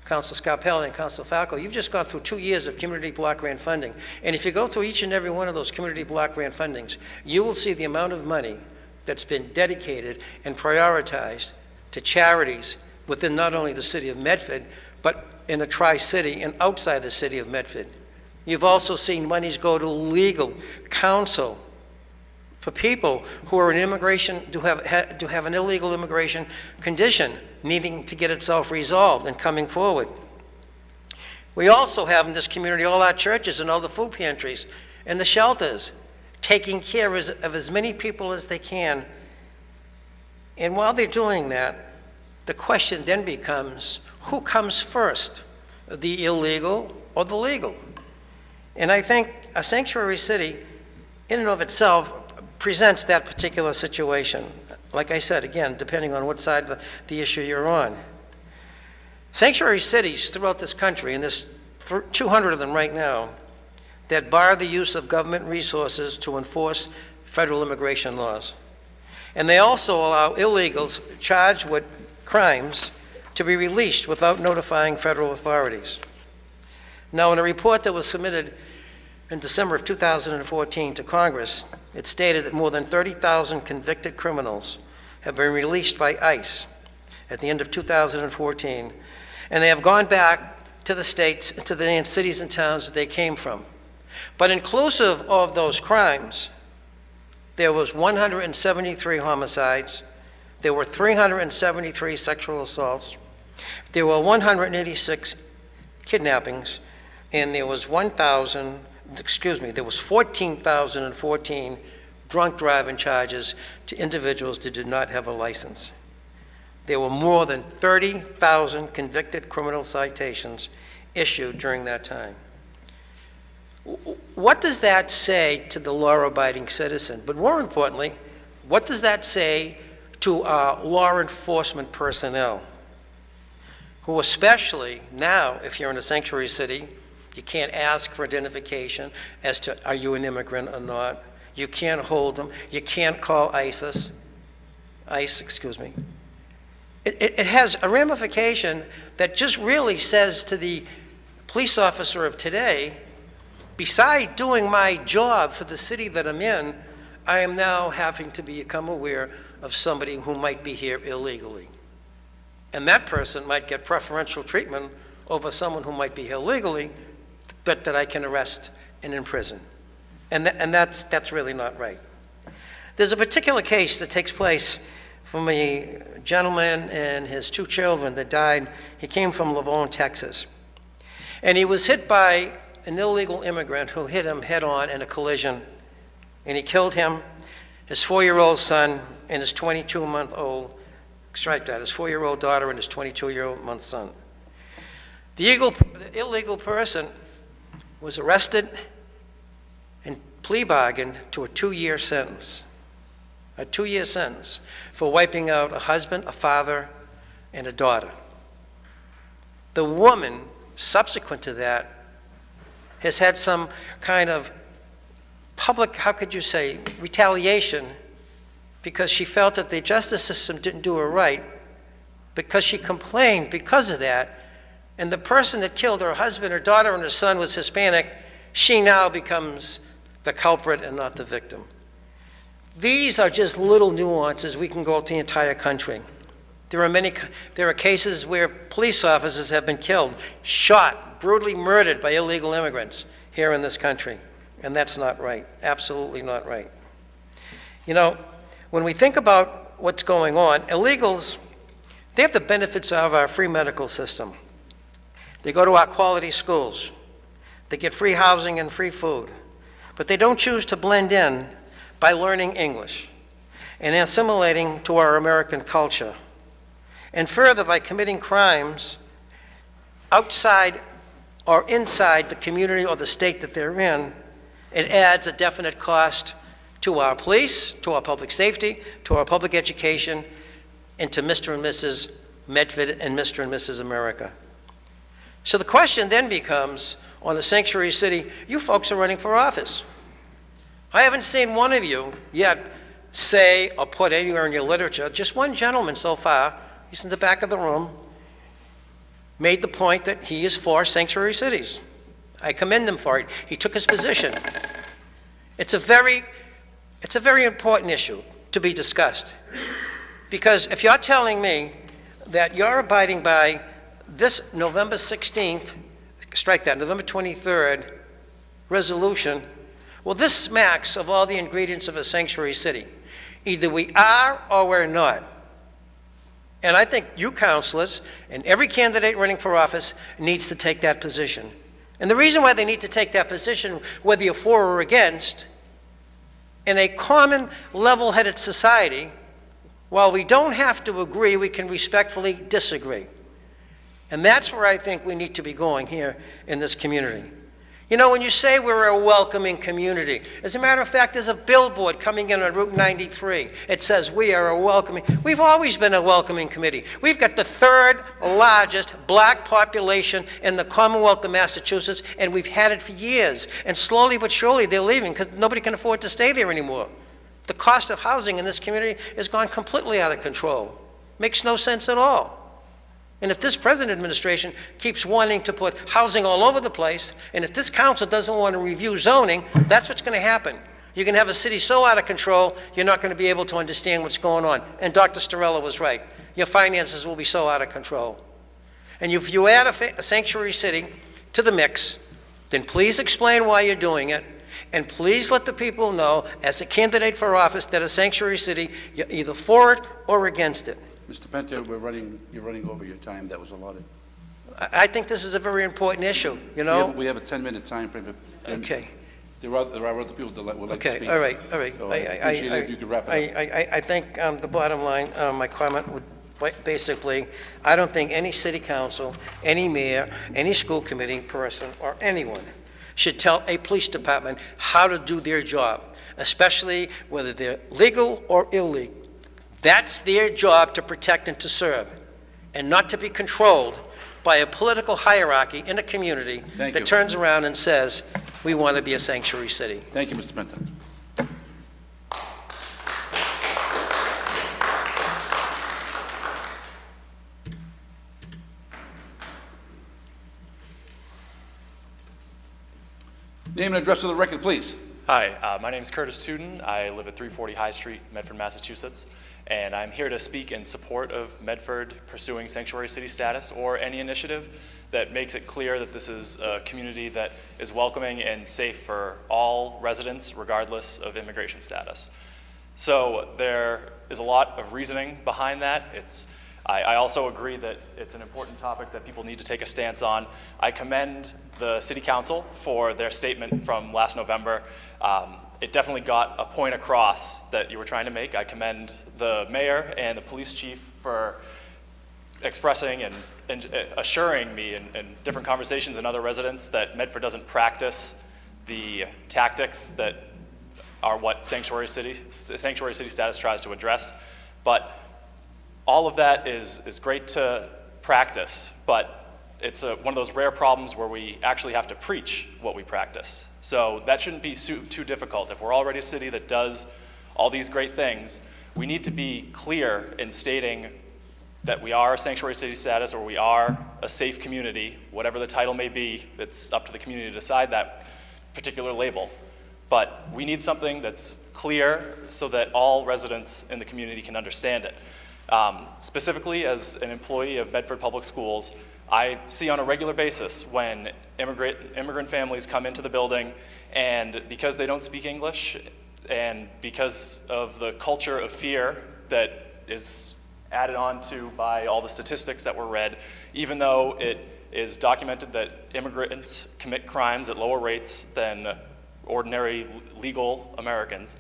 Councilor Scarpelli and Councilor Falco, you've just gone through 2 years of community block grant funding. And if you go through each and every one of those community block grant fundings, you will see the amount of money that's been dedicated and prioritized to charities within not only the city of Medford, but in the Tri-City and outside the city of Medford. You've also seen monies go to legal counsel for people who are in immigration, to have an illegal immigration condition needing to get itself resolved and coming forward. We also have in this community all our churches and all the food pantries and the shelters taking care of as many people as they can. And while they're doing that, the question then becomes, who comes first, the illegal or the legal? And I think a sanctuary city in and of itself presents that particular situation. Like I said, again, depending on what side of the issue you're on. Sanctuary cities throughout this country, and there's 200 of them right now, that bar the use of government resources to enforce federal immigration laws. And they also allow illegals charged with crimes to be released without notifying federal authorities. Now, in a report that was submitted in December of 2014 to Congress, it stated that more than 30,000 convicted criminals have been released by ICE at the end of 2014. and they have gone back to the states, to the cities and towns that they came from. But inclusive of those crimes, there was 173 homicides, there were 373 sexual assaults, there were 186 kidnappings, and there was 14,014 drunk driving charges to individuals that did not have a license. There were more than 30,000 convicted criminal citations issued during that time. What does that say to the law-abiding citizen? But more importantly, what does that say to our law enforcement personnel, who especially now, if you're in a sanctuary city, you can't ask for identification as to are you an immigrant or not. You can't hold them. You can't call ICE. It has a ramification that just really says to the police officer of today, beside doing my job for the city that I'm in, I am now having to become aware of somebody who might be here illegally. And that person might get preferential treatment over someone who might be here legally, but that I can arrest and imprison. And that's really not right. There's a particular case that takes place from a gentleman and his 2 children that died. He came from Lavone, Texas. And he was hit by an illegal immigrant who hit him head-on in a collision, and he killed him, his 4-year-old son, and his 22-month-old, strike that, his 4-year-old daughter and his 22-year-old son. The illegal person was arrested and plea bargained to a 2-year sentence. A 2-year sentence for wiping out a husband, a father, and a daughter. The woman, subsequent to that, has had some kind of public, how could you say, retaliation, because she felt that the justice system didn't do her right, because she complained because of that, and the person that killed her husband, her daughter, and her son was Hispanic, she now becomes the culprit and not the victim. These are just little nuances. We can go to the entire country. There are cases where police officers have been killed, shot, brutally murdered by illegal immigrants here in this country. And that's not right, absolutely not right. You know, when we think about what's going on, illegals, they have the benefits of our free medical system. They go to our quality schools. They get free housing and free food. But they don't choose to blend in by learning English and assimilating to our American culture. And further, by committing crimes outside or inside the community or the state that they're in, it adds a definite cost to our police, to our public safety, to our public education, and to Mr. and Mrs. Medford and Mr. and Mrs. America. So the question then becomes, on a sanctuary city, you folks are running for office. I haven't seen one of you yet say or put anywhere in your literature, just one gentleman so far, he's in the back of the room, made the point that he is for sanctuary cities. I commend him for it. He took his position. It's a very important issue to be discussed. Because if you're telling me that you're abiding by this November 16th, strike that, November 23rd resolution, well, this smacks of all the ingredients of a sanctuary city. Either we are or we're not. And I think you counselors and every candidate running for office needs to take that position. And the reason why they need to take that position, whether you're for or against, in a common level-headed society, while we don't have to agree, we can respectfully disagree. And that's where I think we need to be going here in this community. You know, when you say we're a welcoming community, as a matter of fact, there's a billboard coming in on Route 93. It says we are a welcoming. We've always been a welcoming committee. We've got the 3rd largest black population in the Commonwealth of Massachusetts, and we've had it for years. And slowly but surely they're leaving because nobody can afford to stay there anymore. The cost of housing in this community has gone completely out of control. Makes no sense at all. And if this present administration keeps wanting to put housing all over the place, and if this council doesn't want to review zoning, that's what's going to happen. You're going to have a city so out of control, you're not going to be able to understand what's going on. And Dr. Starella was right. Your finances will be so out of control. And if you add a sanctuary city to the mix, then please explain why you're doing it, and please let the people know, as a candidate for office, that a sanctuary city, you're either for it or against it. Mr. Penta, you're running over your time that was allotted. I think this is a very important issue, you know? We have a 10-minute time frame. Okay. There are other people that would like to speak. Okay, all right. So I appreciate it if you could wrap it up. I think the bottom line, my comment would basically, I don't think any city council, any mayor, any school committee person, or anyone should tell a police department how to do their job, especially whether they're legal or illegal. That's their job, to protect and to serve, and not to be controlled by a political hierarchy in a community Thank you. that turns around and says, we want to be a sanctuary city. Thank you, Mr. Penta. Name and address for the record, please. Hi, my name is Curtis Tuden. I live at 340 High Street, Medford, Massachusetts, and I'm here to speak in support of Medford pursuing sanctuary city status or any initiative that makes it clear that this is a community that is welcoming and safe for all residents, regardless of immigration status. So there is a lot of reasoning behind that. I also agree that it's an important topic that people need to take a stance on. I commend the City Council for their statement from last November. It definitely got a point across that you were trying to make. I commend the mayor and the police chief for expressing and assuring me in different conversations and other residents that Medford doesn't practice the tactics that are what sanctuary city status tries to address. But all of that is great to practice, but it's one of those rare problems where we actually have to preach what we practice. So that shouldn't be too difficult. If we're already a city that does all these great things, we need to be clear in stating that we are a sanctuary city status or we are a safe community, whatever the title may be. It's up to the community to decide that particular label. But we need something that's clear so that all residents in the community can understand it. Specifically, as an employee of Medford Public Schools, I see on a regular basis when immigrant families come into the building, and because they don't speak English and because of the culture of fear that is added on to by all the statistics that were read, even though it is documented that immigrants commit crimes at lower rates than ordinary legal Americans,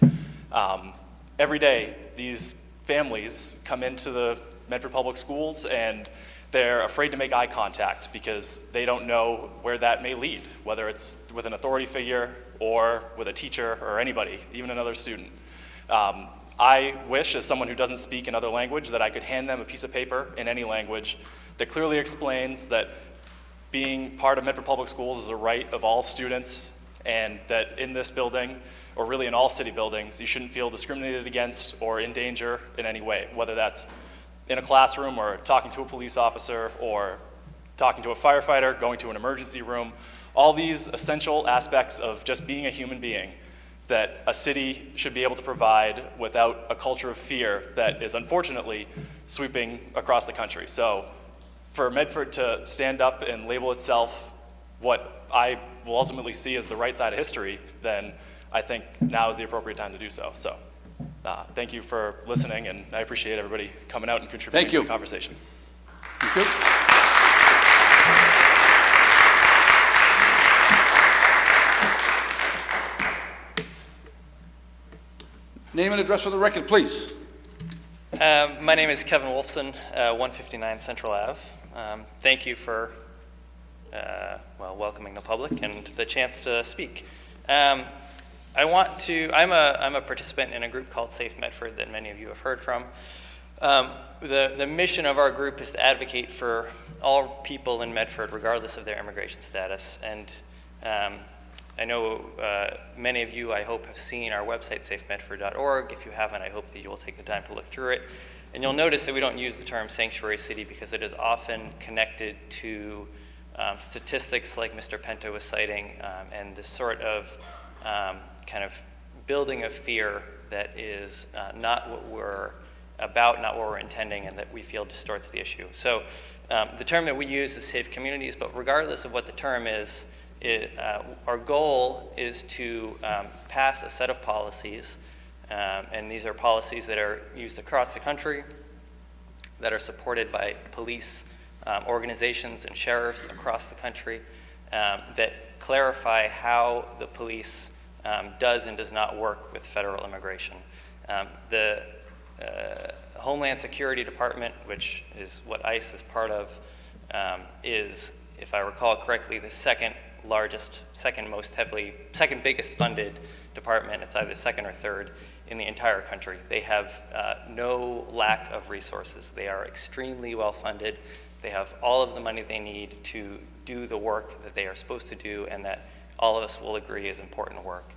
every day these families come into the Medford Public Schools and they're afraid to make eye contact because they don't know where that may lead, whether it's with an authority figure or with a teacher or anybody, even another student. I wish, as someone who doesn't speak another language, that I could hand them a piece of paper in any language that clearly explains that being part of Medford Public Schools is a right of all students, and that in this building, or really in all city buildings, you shouldn't feel discriminated against or in danger in any way, whether that's in a classroom or talking to a police officer or talking to a firefighter, going to an emergency room. All these essential aspects of just being a human being that a city should be able to provide without a culture of fear that is unfortunately sweeping across the country. So for Medford to stand up and label itself what I will ultimately see as the right side of history, then I think now is the appropriate time to do so. So thank you for listening, and I appreciate everybody coming out and contributing to the conversation. Thank you. Name and address for the record, please. My name is Kevin Wolfson, 159 Central Ave. Thank you for welcoming the public and the chance to speak. I'm a participant in a group called Safe Medford that many of you have heard from. The mission of our group is to advocate for all people in Medford, regardless of their immigration status. And I know many of you, I hope, have seen our website, safemedford.org. If you haven't, I hope that you will take the time to look through it. And you'll notice that we don't use the term sanctuary city because it is often connected to statistics like Mr. Penta was citing, and this sort of kind of building of fear that is not what we're about, not what we're intending, and that we feel distorts the issue. So The term that we use is safe communities, but regardless of what the term is, our goal is to pass a set of policies, and these are policies that are used across the country, that are supported by police organizations and sheriffs across the country, that clarify how the police does and does not work with federal immigration. The Homeland Security Department, which is what ICE is part of, is, if I recall correctly, the second biggest funded department. It's either second or third in the entire country. They have no lack of resources. They are extremely well funded. They have all of the money they need to do the work that they are supposed to do and that all of us will agree is important work.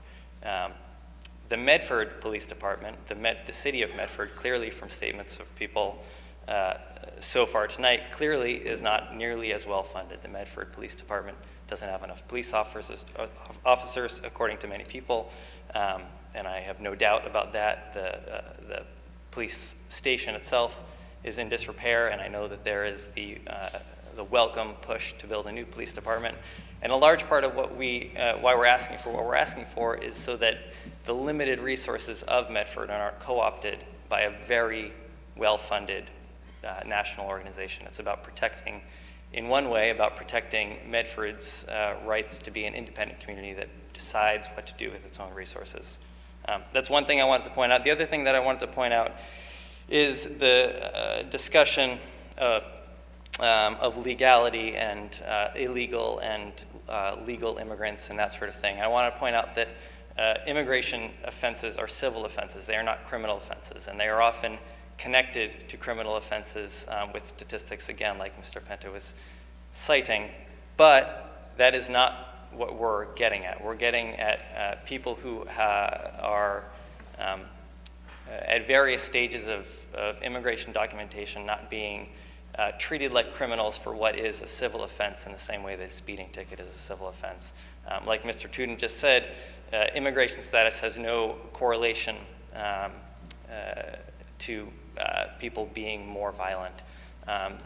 The Medford Police Department, the city of Medford, clearly from statements of people so far tonight, clearly is not nearly as well funded. The Medford Police Department doesn't have enough police officers according to many people, and I have no doubt about that. The police station itself is in disrepair, and I know that there is the welcome push to build a new police department. And a large part of what why we're asking for what we're asking for is so that the limited resources of Medford aren't co-opted by a very well-funded national organization. It's about protecting, in one way, about protecting Medford's rights to be an independent community that decides what to do with its own resources. That's one thing I wanted to point out. The other thing that I wanted to point out is the discussion of legality and illegal and legal immigrants and that sort of thing. I want to point out that immigration offenses are civil offenses. They are not criminal offenses, and they are often connected to criminal offenses with statistics, again, like Mr. Penta was citing. But that is not what we're getting at. We're getting at people who are at various stages of immigration documentation not being treated like criminals for what is a civil offense in the same way that a speeding ticket is a civil offense. Like Mr. Tudin just said, immigration status has no correlation to people being more violent.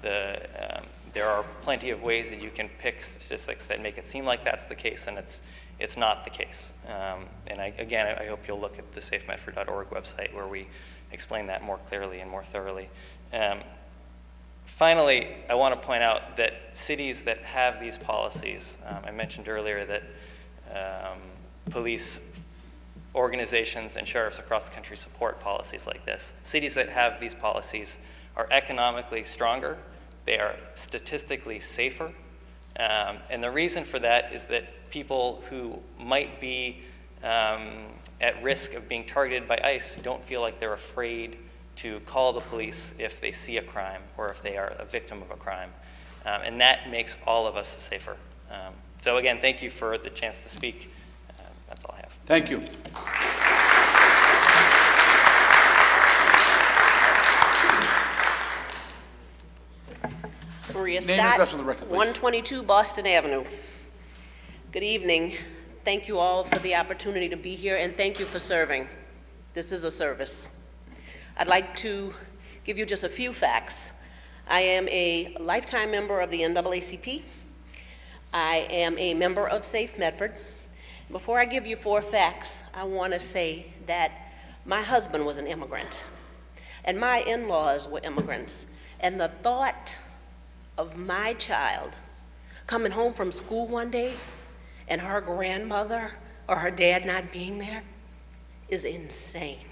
There are plenty of ways that you can pick statistics that make it seem like that's the case, and it's not the case. And I hope you'll look at the safemedford.org website where we explain that more clearly and more thoroughly. Finally, I want to point out that cities that have these policies, I mentioned earlier that police organizations and sheriffs across the country support policies like this. Cities that have these policies are economically stronger, they are statistically safer, and the reason for that is that people who might be at risk of being targeted by ICE don't feel like they're afraid to call the police if they see a crime or if they are a victim of a crime. And that makes all of us safer. So again, thank you for the chance to speak. That's all I have. Thank you. Maria Name and Stott, address for the record, please. 122 Boston Avenue. Good evening. Thank you all for the opportunity to be here, and thank you for serving. This is a service. I'd like to give you just a few facts. I am a lifetime member of the NAACP. I am a member of Safe Medford. Before I give you 4 facts, I want to say that my husband was an immigrant, and my in-laws were immigrants. And the thought of my child coming home from school one day and her grandmother or her dad not being there is insane.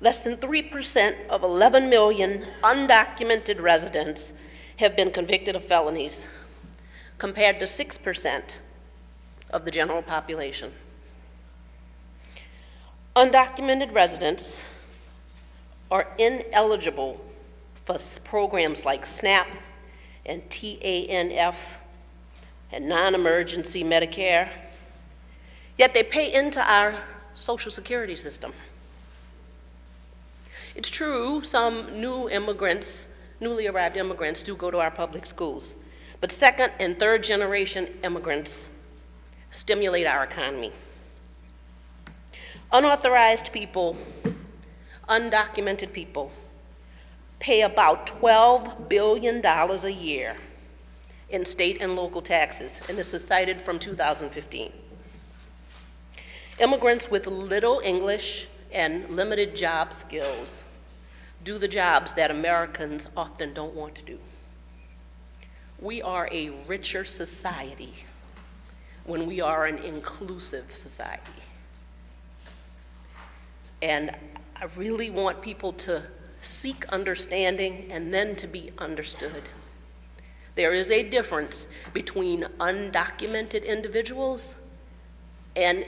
Less than 3% of 11 million undocumented residents have been convicted of felonies, compared to 6% of the general population. Undocumented residents are ineligible for programs like SNAP and TANF and non-emergency Medicare, yet they pay into our Social Security system. It's true, some newly arrived immigrants do go to our public schools, but second and third generation immigrants stimulate our economy. Unauthorized people, undocumented people, pay about $12 billion a year in state and local taxes, and this is cited from 2015. Immigrants with little English and limited job skills do the jobs that Americans often don't want to do. We are a richer society when we are an inclusive society. And I really want people to seek understanding and then to be understood. There is a difference between undocumented individuals and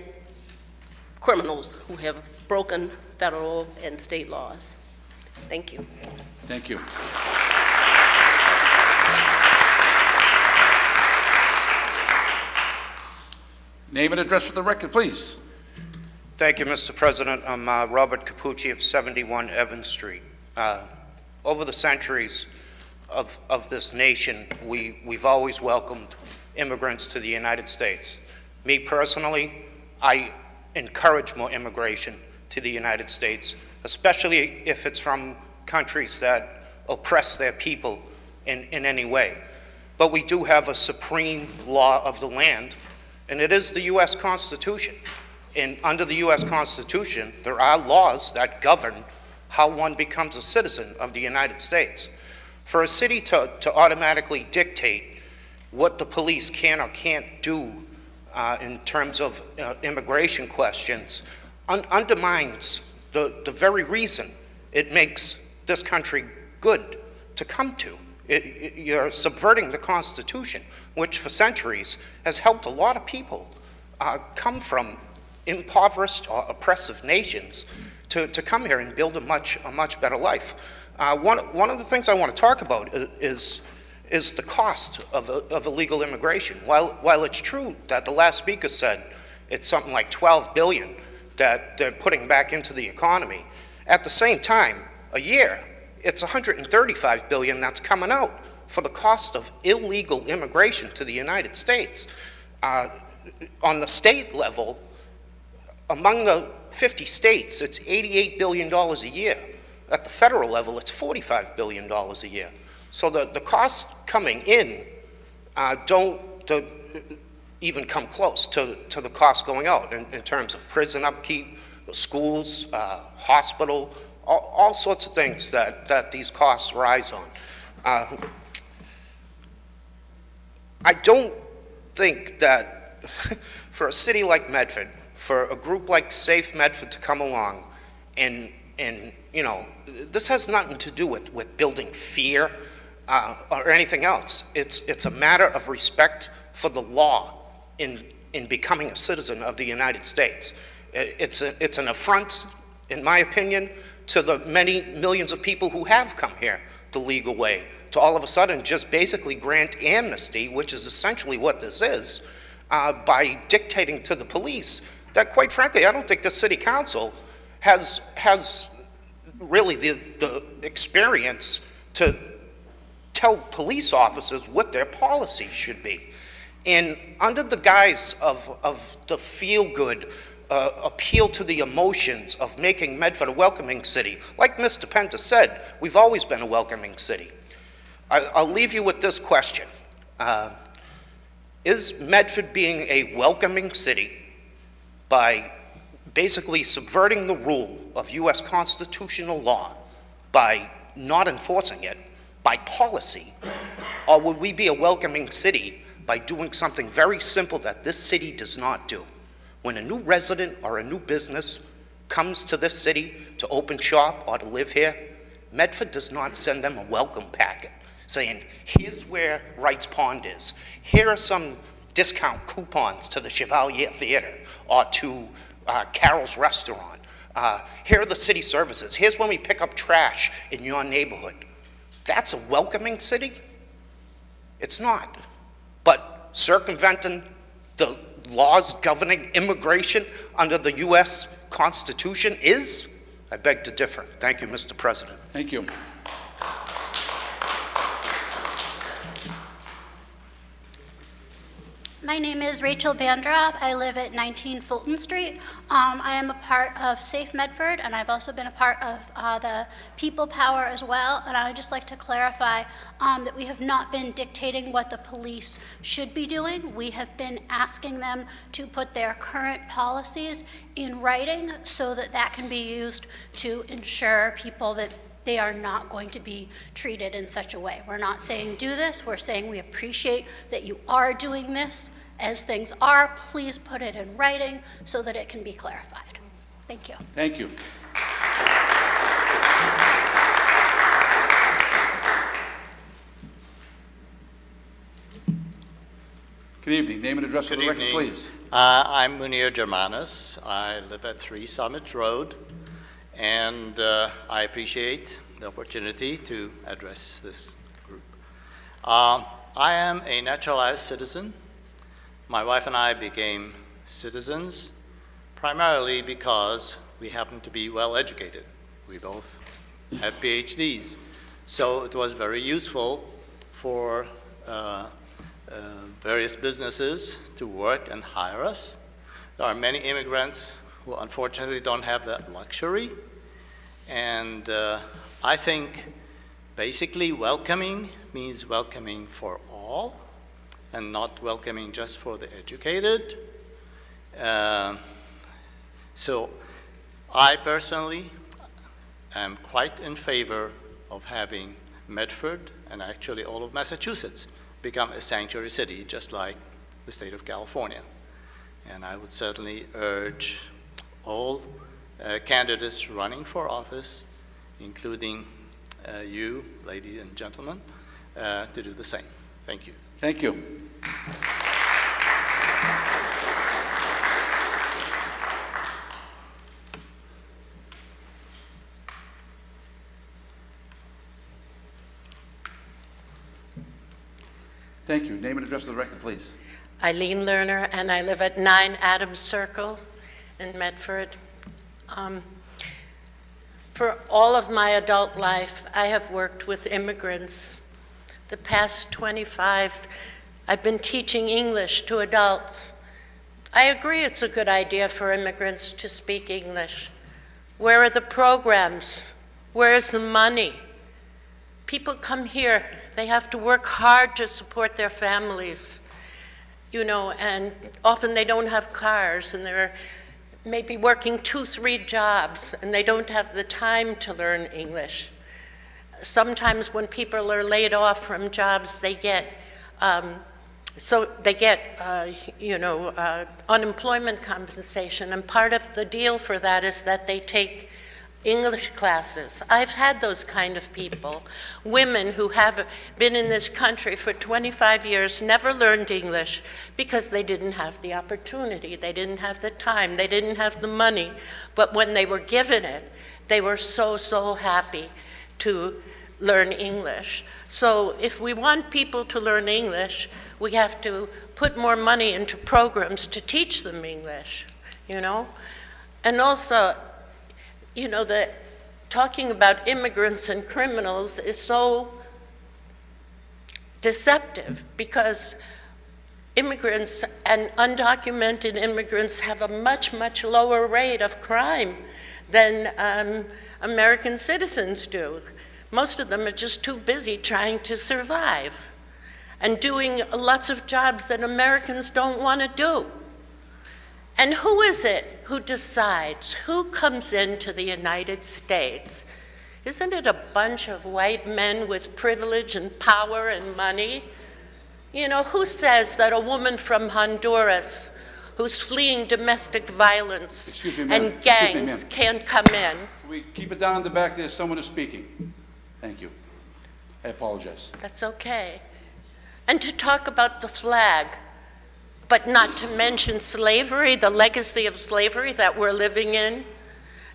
criminals who have broken federal and state laws. Thank you. Thank you. Name and address for the record, please. Thank you, Mr. President. I'm Robert Capucci of 71 Evans Street. Over the centuries of this nation, we've always welcomed immigrants to the United States. Me personally, I encourage more immigration to the United States, especially if it's from countries that oppress their people in any way. But we do have a supreme law of the land, and it is the U.S. Constitution. And under the U.S. Constitution, there are laws that govern how one becomes a citizen of the United States. For a city to automatically dictate what the police can or can't do in terms of immigration questions undermines the very reason it makes this country good to come to. You're subverting the Constitution, which for centuries has helped a lot of people come from impoverished or oppressive nations to come here and build a much better life. One of the things I want to talk about is the cost of illegal immigration. While it's true that the last speaker said it's something like $12 billion that they're putting back into the economy, at the same time, a year, it's $135 billion that's coming out for the cost of illegal immigration to the United States. On the state level, among the 50 states, it's $88 billion a year. At the federal level, it's $45 billion a year. So the costs coming in don't even come close to the costs going out in terms of prison upkeep, schools, hospital, all sorts of things that these costs rise on. I don't think that for a city like Medford, for a group like Safe Medford to come along and you know, this has nothing to do with building fear or anything else. It's a matter of respect for the law in becoming a citizen of the United States. It's an affront, in my opinion, to the many millions of people who have come here the legal way, to all of a sudden just basically grant amnesty, which is essentially what this is, by dictating to the police that, quite frankly, I don't think the city council has really the experience to tell police officers what their policies should be. And under the guise of the feel-good appeal to the emotions of making Medford a welcoming city, like Mr. Penta said, we've always been a welcoming city. I'll leave you with this question. Is Medford being a welcoming city by basically subverting the rule of U.S. constitutional law by not enforcing it, by policy? Or would we be a welcoming city by doing something very simple that this city does not do? When a new resident or a new business comes to this city to open shop or to live here, Medford does not send them a welcome packet saying, here's where Wright's Pond is. Here are some discount coupons to the Chevalier Theater or to Carol's Restaurant. Here are the city services. Here's when we pick up trash in your neighborhood. That's a welcoming city? It's not. But circumventing the laws governing immigration under the U.S. Constitution is? I beg to differ. Thank you, Mr. President. Thank you. My name is Rachel Bandrop. I live at 19 Fulton Street. I am a part of Safe Medford, and I've also been a part of the People Power as well. And I would just like to clarify that we have not been dictating what the police should be doing. We have been asking them to put their current policies in writing so that that can be used to ensure people that they are not going to be treated in such a way. We're not saying do this, we're saying we appreciate that you are doing this. As things are, please put it in writing so that it can be clarified. Thank you. Thank you. Good evening. Name and address for the record, please. I'm Munir Germanis. I live at 3 Summit Road, and I appreciate the opportunity to address this group. I am a naturalized citizen. My wife and I became citizens primarily because we happen to be well educated. We both have PhDs. So it was very useful for various businesses to work and hire us. There are many immigrants who unfortunately don't have that luxury. And I think basically welcoming means welcoming for all and not welcoming just for the educated. So I personally am quite in favor of having Medford and actually all of Massachusetts become a sanctuary city, just like the state of California. And I would certainly urge all candidates running for office, including you, ladies and gentlemen, to do the same. Thank you. Thank you. Thank you. Name and address for the record, please. Eileen Lerner, and I live at 9 Adams Circle in Medford. For all of my adult life, I have worked with immigrants. The past 25, I've been teaching English to adults. I agree it's a good idea for immigrants to speak English. Where are the programs? Where is the money? People come here, they have to work hard to support their families, you know, and often they don't have cars, and they're maybe working 2-3 jobs, and they don't have the time to learn English. Sometimes when people are laid off from jobs, they get unemployment compensation, and part of the deal for that is that they take English classes. I've had those kind of people, women who have been in this country for 25 years, never learned English because they didn't have the opportunity, they didn't have the time, they didn't have the money, but when they were given it, they were so happy to learn English. So if we want people to learn English, we have to put more money into programs to teach them English, you know? And also, you know, that talking about immigrants and criminals is so deceptive because immigrants and undocumented immigrants have a much lower rate of crime than American citizens do. Most of them are just too busy trying to survive and doing lots of jobs that Americans don't want to do. And who is it who decides who comes into the United States? Isn't it a bunch of white men with privilege and power and money? You know, who says that a woman from Honduras who's fleeing domestic violence and gangs can't come in? Can we keep it down in the back there? Someone is speaking. Thank you. I apologize. That's okay. And to talk about the flag, but not to mention slavery, the legacy of slavery that we're living in,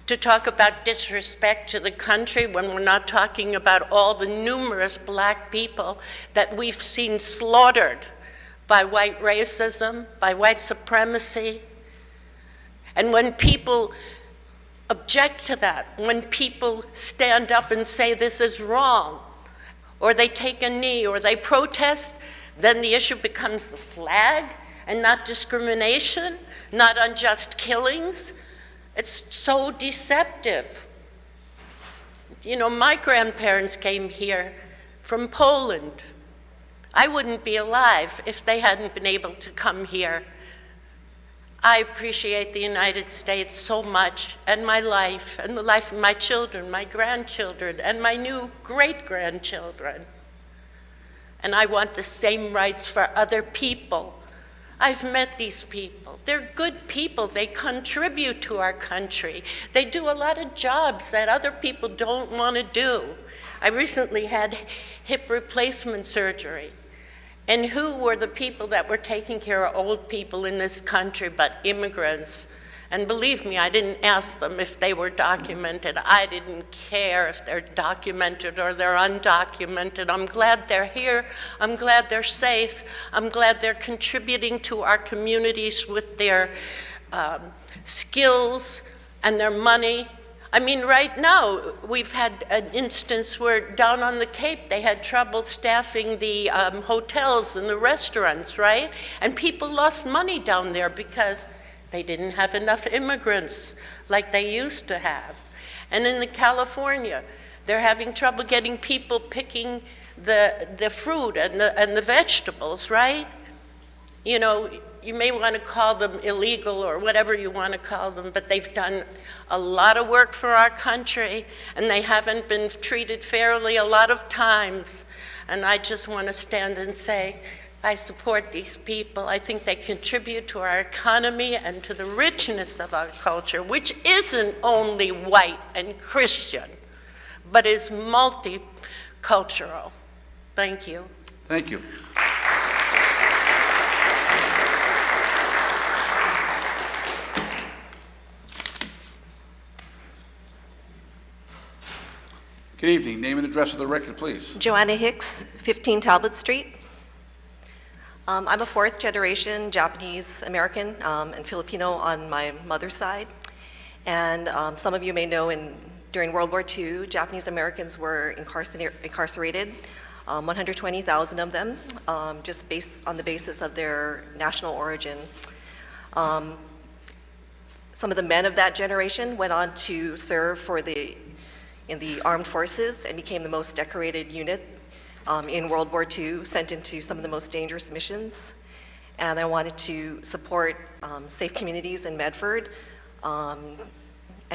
to talk about disrespect to the country when we're not talking about all the numerous black people that we've seen slaughtered by white racism, by white supremacy. And when people object to that, when people stand up and say this is wrong, or they take a knee, or they protest, then the issue becomes the flag. and not discrimination, not unjust killings. It's so deceptive. You know, my grandparents came here from Poland. I wouldn't be alive if they hadn't been able to come here. I appreciate the United States so much, and my life, and the life of my children, my grandchildren, and my new great-grandchildren. And I want the same rights for other people. I've met these people. They're good people. They contribute to our country. They do a lot of jobs that other people don't want to do. I recently had hip replacement surgery. And who were the people that were taking care of old people in this country but immigrants? And believe me, I didn't ask them if they were documented. I didn't care if they're documented or they're undocumented. I'm glad they're here. I'm glad they're safe. I'm glad they're contributing to our communities with their skills and their money. I mean, right now, we've had an instance where down on the Cape, they had trouble staffing the hotels and the restaurants, right? And people lost money down there because they didn't have enough immigrants like they used to have. And in California, they're having trouble getting people picking the fruit and the vegetables, right? You know, you may want to call them illegal or whatever you want to call them, but they've done a lot of work for our country, and they haven't been treated fairly a lot of times. And I just want to stand and say, I support these people. I think they contribute to our economy and to the richness of our culture, which isn't only white and Christian, but is multicultural. Thank you. Thank you. Good evening. Name and address of the record, please. Joanna Hicks, 15 Talbot Street. I'm a fourth generation Japanese American and Filipino on my mother's side. And some of you may know during World War II, Japanese Americans were incarcerated, 120,000 of them, just based on the basis of their national origin. Some of the men of that generation went on to serve in the armed forces and became the most decorated unit in World War II, sent into some of the most dangerous missions. And I wanted to support safe communities in Medford and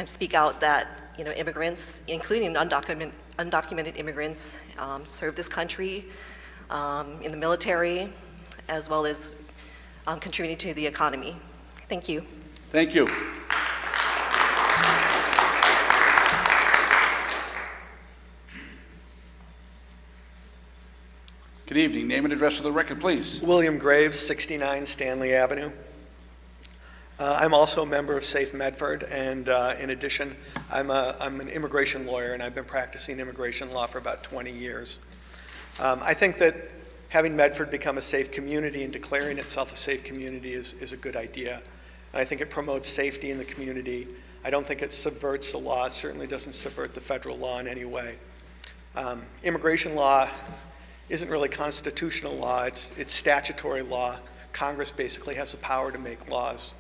speak out that immigrants, including undocumented immigrants, serve this country in the military, as well as contributing to the economy. Thank you. Thank you. Good evening. Name and address of the record, please. William Graves, 69 Stanley Avenue. I'm also a member of Safe Medford, and in addition, I'm an immigration lawyer, and I've been practicing immigration law for about 20 years. I think that having Medford become a safe community and declaring itself a safe community is a good idea. And I think it promotes safety in the community. I don't think it subverts the law. It certainly doesn't subvert the federal law in any way. Immigration law isn't really constitutional law, it's statutory law. Congress basically has the power to make laws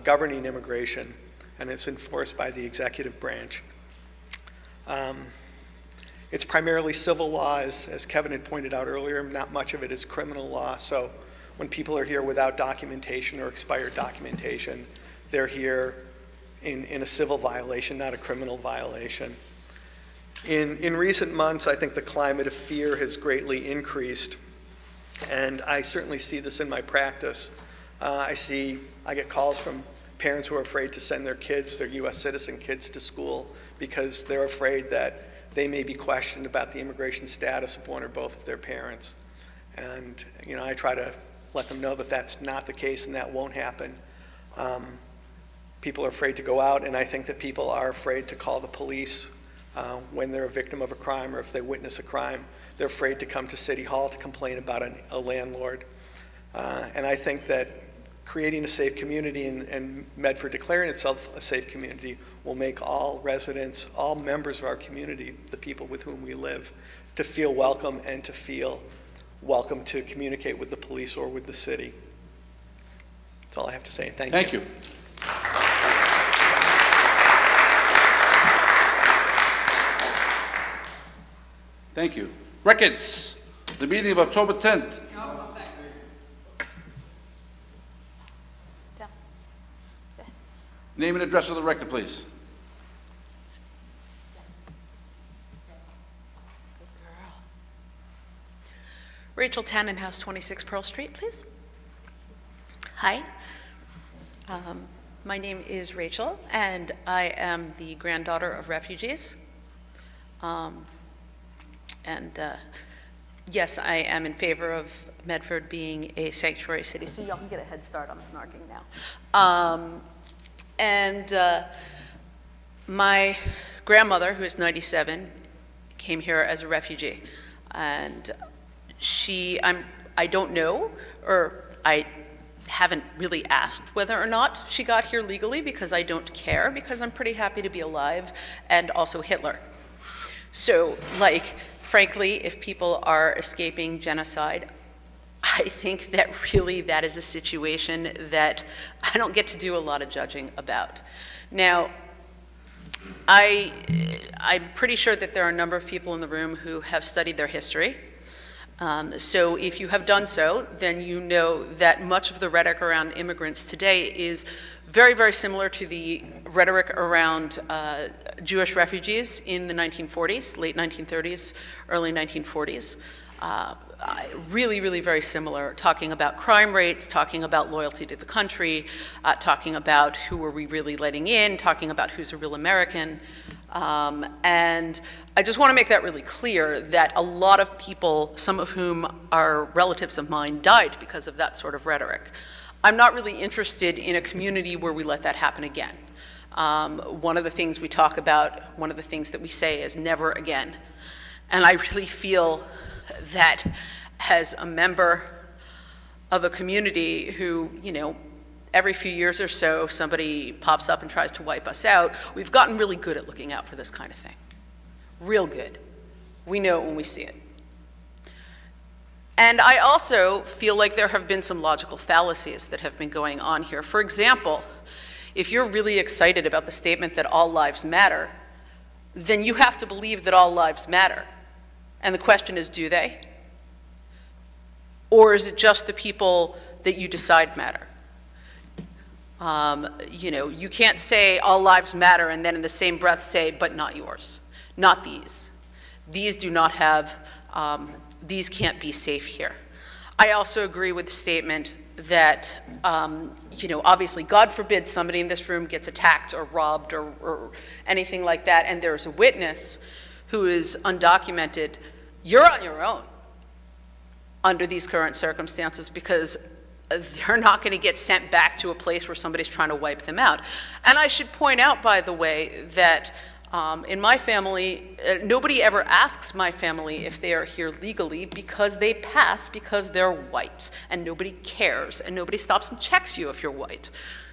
governing immigration, and it's enforced by the executive branch. It's primarily civil law, as Kevin had pointed out earlier. Not much of it is criminal law, so when people are here without documentation or expired documentation, they're here in a civil violation, not a criminal violation. In recent months, I think the climate of fear has greatly increased, and I certainly see this in my practice. I get calls from parents who are afraid to send their kids, their U.S. citizen kids, to school because they're afraid that they may be questioned about the immigration status of one or both of their parents. And I try to let them know that that's not the case and that won't happen. People are afraid to go out, and I think that people are afraid to call the police when they're a victim of a crime or if they witness a crime. They're afraid to come to City Hall to complain about a landlord. And I think that creating a safe community and Medford declaring itself a safe community will make all residents, all members of our community, the people with whom we live, to feel welcome and to feel welcome to communicate with the police or with the city. That's all I have to say. Thank you. Thank you. Thank you. Records, the meeting of October 10th. Name and address of the record, please. Rachel Tannenhouse, 26 Pearl Street, please. Hi. My name is Rachel, and I am the granddaughter of refugees. Yes, I am in favor of Medford being a sanctuary city, so y'all can get a head start on snarking now. My grandmother, who is 97, came here as a refugee, and I don't know, or I haven't really asked whether or not she got here legally, because I don't care, because I'm pretty happy to be alive, and also Hitler. So, frankly, if people are escaping genocide, I think that really that is a situation that I don't get to do a lot of judging about. Now, I'm pretty sure that there are a number of people in the room who have studied their history. So if you have done so, then you know that much of the rhetoric around immigrants today is very, very similar to the rhetoric around Jewish refugees in the 1940s, late 1930s, early 1940s. Really, really very similar, talking about crime rates, talking about loyalty to the country, talking about who are we really letting in, talking about who's a real American. And I just want to make that really clear that a lot of people, some of whom are relatives of mine, died because of that sort of rhetoric. I'm not really interested in a community where we let that happen again. One of the things we talk about, one of the things that we say is never again. And I really feel that as a member of a community who, every few years or so, somebody pops up and tries to wipe us out, we've gotten really good at looking out for this kind of thing. Real good. We know it when we see it. And I also feel like there have been some logical fallacies that have been going on here. For example, if you're really excited about the statement that all lives matter, then you have to believe that all lives matter. And the question is, do they? Or is it just the people that you decide matter? You can't say all lives matter and then in the same breath say, but not yours. Not these. These do not have, these can't be safe here. I also agree with the statement that, obviously, God forbid somebody in this room gets attacked or robbed or anything like that, and there's a witness who is undocumented. You're on your own under these current circumstances, because they're not going to get sent back to a place where somebody's trying to wipe them out. And I should point out, by the way, that in my family, nobody ever asks my family if they are here legally, because they pass because they're white, and nobody cares, and nobody stops and checks you if you're white.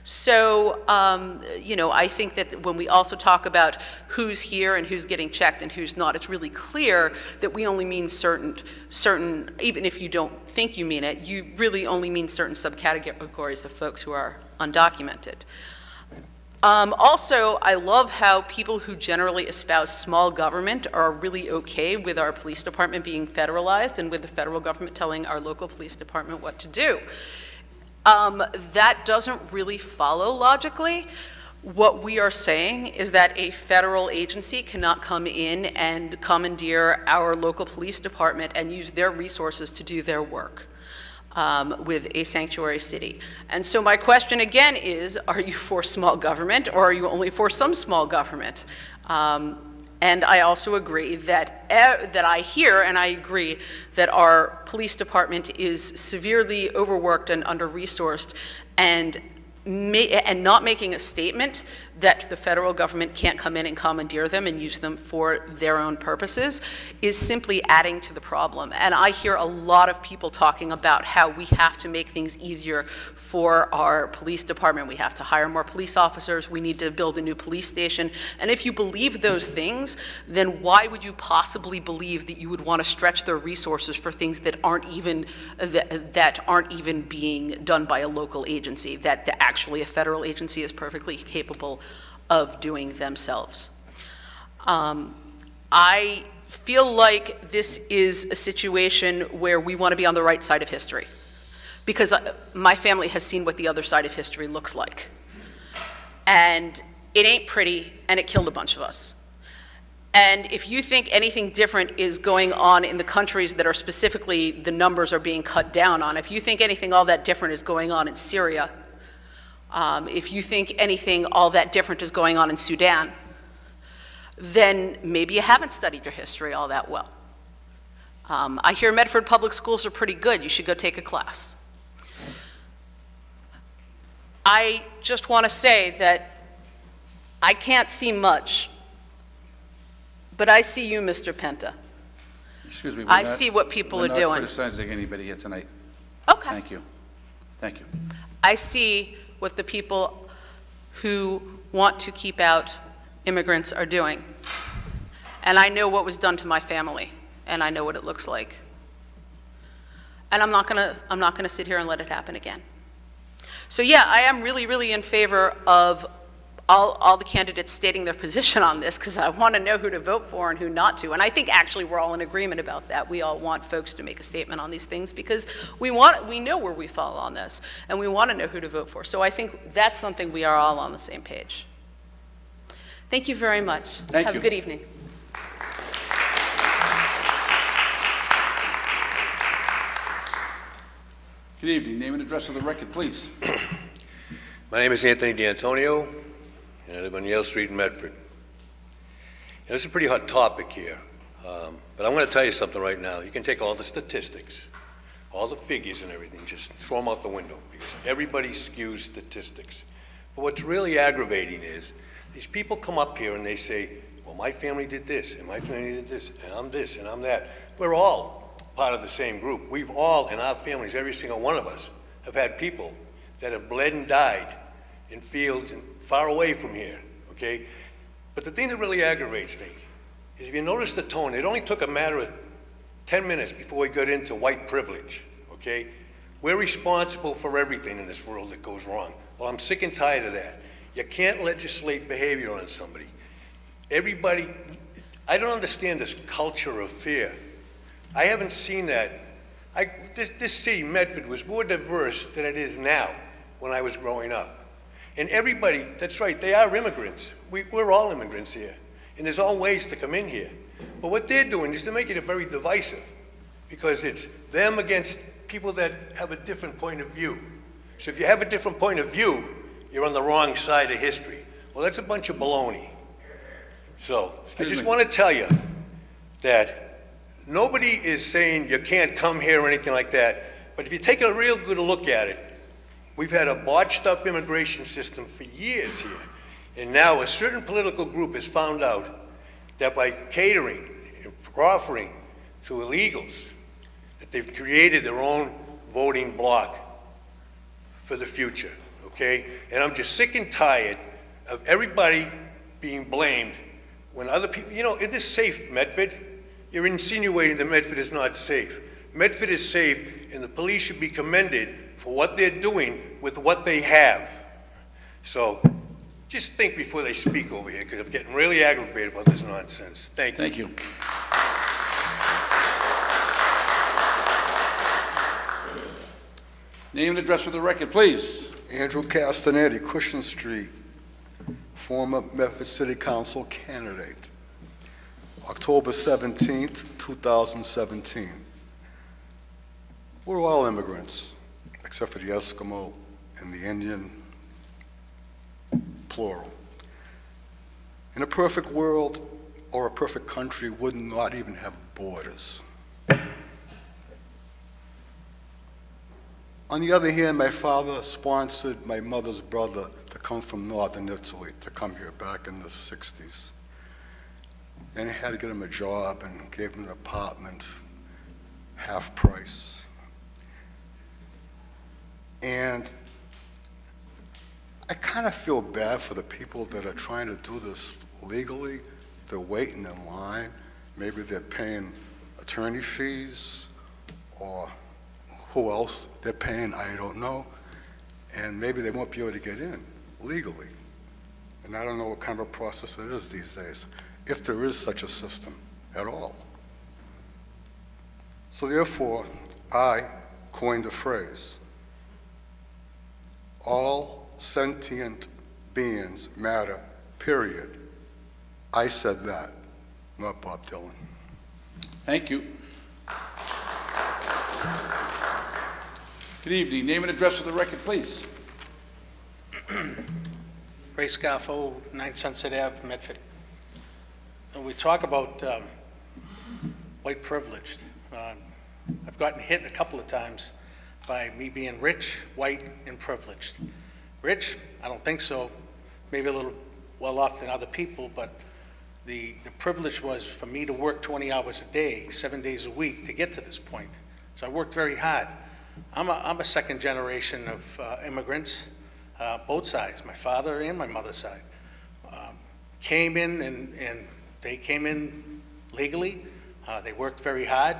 So, I think that when we also talk about who's here and who's getting checked and who's not, it's really clear that we only mean certain, even if you don't think you mean it, you really only mean certain subcategories of folks who are undocumented. Also, I love how people who generally espouse small government are really okay with our police department being federalized and with the federal government telling our local police department what to do. That doesn't really follow logically. What we are saying is that a federal agency cannot come in and commandeer our local police department and use their resources to do their work with a sanctuary city. And so my question again is, are you for small government, or are you only for some small government? And I also agree that I hear and I agree that our police department is severely overworked and under-resourced, and and not making a statement that the federal government can't come in and commandeer them and use them for their own purposes is simply adding to the problem. And I hear a lot of people talking about how we have to make things easier for our police department. We have to hire more police officers. We need to build a new police station. And if you believe those things, then why would you possibly believe that you would want to stretch their resources for things that aren't even being done by a local agency, that actually a federal agency is perfectly capable of doing themselves? I feel like this is a situation where we want to be on the right side of history, because my family has seen what the other side of history looks like. And it ain't pretty, and it killed a bunch of us. And if you think anything different is going on in the countries that are specifically, the numbers are being cut down on, if you think anything all that different is going on in Syria, if you think anything all that different is going on in Sudan, then maybe you haven't studied your history all that well. I hear Medford public schools are pretty good. You should go take a class. I just want to say that I can't see much, but I see you, Mr. Penta. Excuse me. I see what people are We're doing. not criticizing anybody here tonight. Okay. Thank you. Thank you. I see what the people who want to keep out immigrants are doing. And I know what was done to my family, and I know what it looks like. And I'm not gonna sit here and let it happen again. So yeah, I am really, really in favor of all the candidates stating their position on this, because I want to know who to vote for and who not to. And I think actually we're all in agreement about that. We all want folks to make a statement on these things because we know where we fall on this, and we want to know who to vote for. So I think that's something we are all on the same page. Thank you very much. Thank Have you. a good evening. Good evening. Name and address of the record, please. My name is Anthony D'Antonio, and I live on Yale Street in Medford. It's a pretty hot topic here, but I'm going to tell you something right now. You can take all the statistics, all the figures and everything, just throw them out the window, because everybody skews statistics. But what's really aggravating is these people come up here and they say, well, my family did this, and my family did this, and I'm that. We're all part of the same group. We've all, in our families, every single one of us, have had people that have bled and died in fields and far away from here, okay? But the thing that really aggravates me is if you notice the tone, it only took a matter of 10 minutes before we got into white privilege, okay? We're responsible for everything in this world that goes wrong. Well, I'm sick and tired of that. You can't legislate behavior on somebody. Everybody, I don't understand this culture of fear. I haven't seen that. This city, Medford, was more diverse than it is now when I was growing up. And everybody, that's right, they are immigrants. We're all immigrants here. And there's all ways to come in here. But what they're doing is they're making it very divisive because it's them against people that have a different point of view. So if you have a different point of view, you're on the wrong side of history. Well, that's a bunch of baloney. So I just want to tell you that nobody is saying you can't come here or anything like that. But if you take a real good look at it, we've had a botched up immigration system for years here. And now a certain political group has found out that by catering and offering to illegals, that they've created their own voting bloc for the future, okay? And I'm just sick and tired of everybody being blamed when other people, you know, is this safe, Medford? You're insinuating that Medford is not safe. Medford is safe, and the police should be commended for what they're doing with what they have. So just think before they speak over here, because I'm getting really aggravated about this nonsense. Thank you. Thank you. Name and address for the record, please. Andrew Castanetti, Cushion Street, former Medford City Council candidate. October 17th, 2017. We're all immigrants, except for the Eskimo and the Indian, plural. In a perfect world or a perfect country would not even have borders. On the other hand, my father sponsored my mother's brother to come from northern Italy, to come here back in the 60s. And I had to get him a job and gave him an apartment, half price. And I kind of feel bad for the people that are trying to do this legally. They're waiting in line. Maybe they're paying attorney fees, or who else they're paying, I don't know. And maybe they won't be able to get in legally. And I don't know what kind of a process it is these days, if there is such a system at all. So therefore, I coined a phrase: all sentient beings matter, period. I said that, not Bob Dylan. Thank you. Good evening. Name and address for the record, please. Ray Scaffo, 9 Sunset Ave, Medford. And we talk about white privileged. I've gotten hit a couple of times by me being rich, white, and privileged. Rich? I don't think so. Maybe a little well off than other people, but the privilege was for me to work 20 hours a day, 7 days a week to get to this point. So I worked very hard. I'm a second generation of immigrants, both sides, my father and my mother's side. Came in and they came in legally. They worked very hard.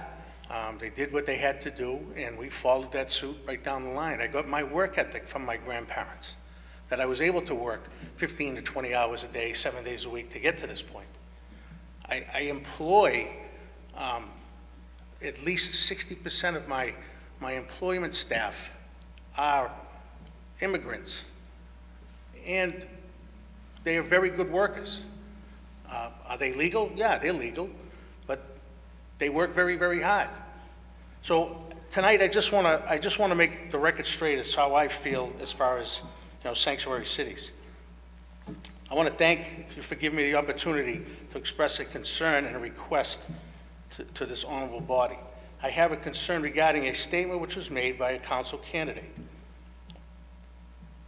They did what they had to do, and we followed that suit right down the line. I got my work ethic from my grandparents, that I was able to work 15 to 20 hours a day, 7 days a week to get to this point. I employ at least 60% of my employment staff are immigrants, and they are very good workers. Are they legal? Yeah, they're legal, but they work very, very hard. So tonight, I just want to make the record straight as to how I feel as far as sanctuary cities. I want to thank you for giving me the opportunity to express a concern and a request to this honorable body. I have a concern regarding a statement which was made by a council candidate.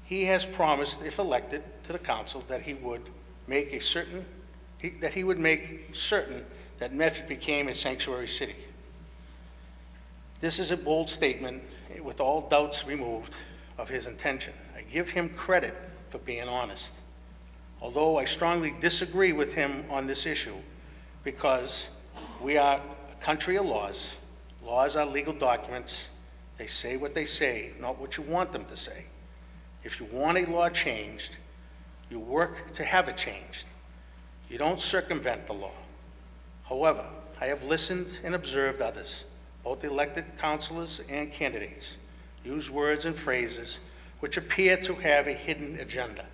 He has promised, if elected to the council, that he would make certain that Medford became a sanctuary city. This is a bold statement with all doubts removed of his intention. I give him credit for being honest, although I strongly disagree with him on this issue, because we are a country of laws. Laws are legal documents. They say what they say, not what you want them to say. If you want a law changed, you work to have it changed. You don't circumvent the law. However, I have listened and observed others, both elected councilors and candidates, use words and phrases which appear to have a hidden agenda.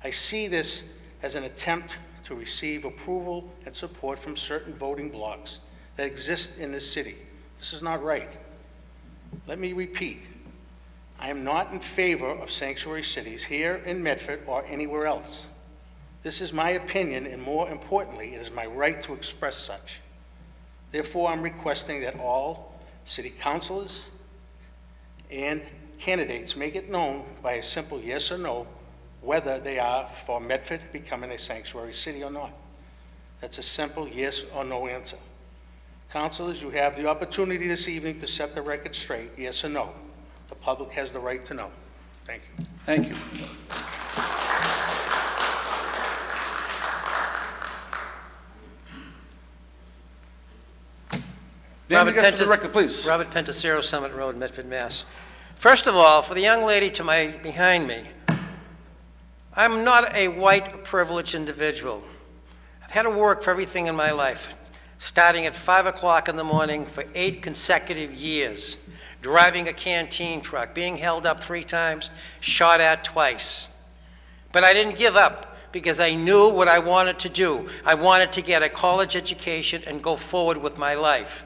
I see this as an attempt to receive approval and support from certain voting blocs that exist in this city. This is not right. Let me repeat. I am not in favor of sanctuary cities here in Medford or anywhere else. This is my opinion, and more importantly, it is my right to express such. Therefore, I'm requesting that all city councilors and candidates make it known by a simple yes or no whether they are for Medford becoming a sanctuary city or not. That's a simple yes or no answer. Councilors, you have the opportunity this evening to set the record straight, yes or no. The public has the right to know. Thank you. Thank you. Name and address for the record, please. Robert Penticero, Summit Road, Medford, Mass. First of all, for the young lady behind me, I'm not a white privileged individual. I've had to work for everything in my life, starting at 5 o'clock in the morning for 8 consecutive years, driving a canteen truck, being held up 3 times, shot at twice. But I didn't give up because I knew what I wanted to do. I wanted to get a college education and go forward with my life.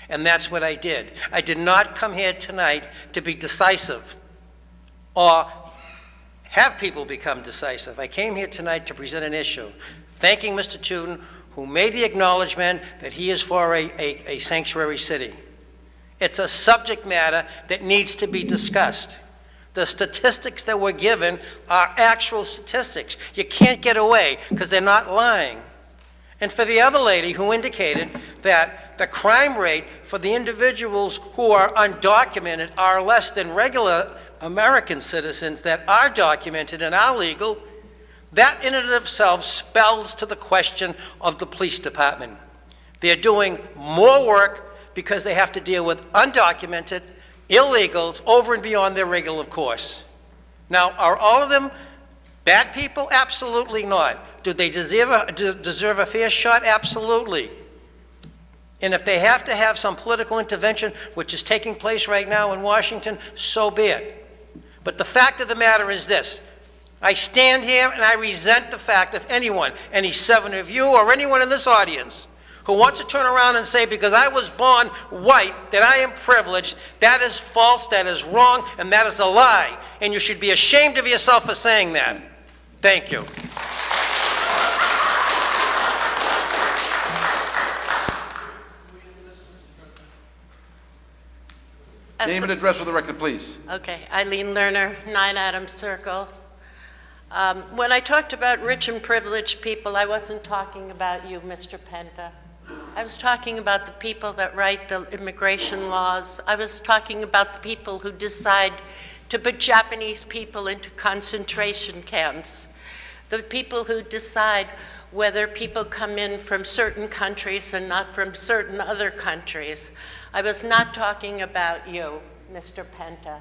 And that's what I did. I did not come here tonight to be decisive or have people become decisive. I came here tonight to present an issue, thanking Mr. Tootin, who made the acknowledgement that he is for a sanctuary city. It's a subject matter that needs to be discussed. The statistics that were given are actual statistics. You can't get away because they're not lying. And for the other lady who indicated that the crime rate for the individuals who are undocumented are less than regular American citizens that are documented and are legal, that in and of itself spells to the question of the police department. They're doing more work because they have to deal with undocumented illegals over and beyond their regular course. Now, are all of them bad people? Absolutely not. Do they deserve a fair shot? Absolutely. And if they have to have some political intervention, which is taking place right now in Washington, so be it. But the fact of the matter is this. I stand here and I resent the fact if anyone, any 7 of you or anyone in this audience, who wants to turn around and say, because I was born white, that I am privileged, that is false, that is wrong, and that is a lie. And you should be ashamed of yourself for saying that. Thank you. Name and address for the record, please. Okay, Eileen Lerner, 9 Adams Circle. When I talked about rich and privileged people, I wasn't talking about you, Mr. Penta. I was talking about the people that write the immigration laws. I was talking about the people who decide to put Japanese people into concentration camps. The people who decide whether people come in from certain countries and not from certain other countries. I was not talking about you, Mr. Penta.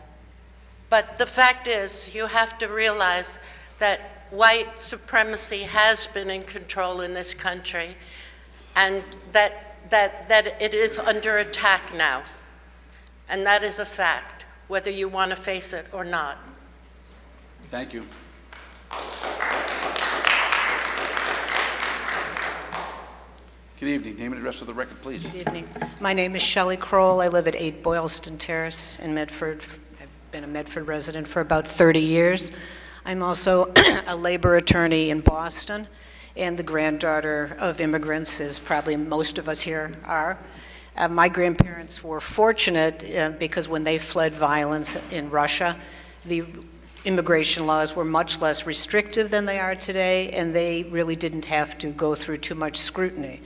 But the fact is, you have to realize that white supremacy has been in control in this country, and that it is under attack now. And that is a fact, whether you want to face it or not. Thank you. Good evening. Name and address for the record, please. Good evening. My name is Shelley Kroll. I live at 8 Boylston Terrace in Medford. I've been a Medford resident for about 30 years. I'm also a labor attorney in Boston, and the granddaughter of immigrants, as probably most of us here are. My grandparents were fortunate because when they fled violence in Russia, the immigration laws were much less restrictive than they are today, and they really didn't have to go through too much scrutiny.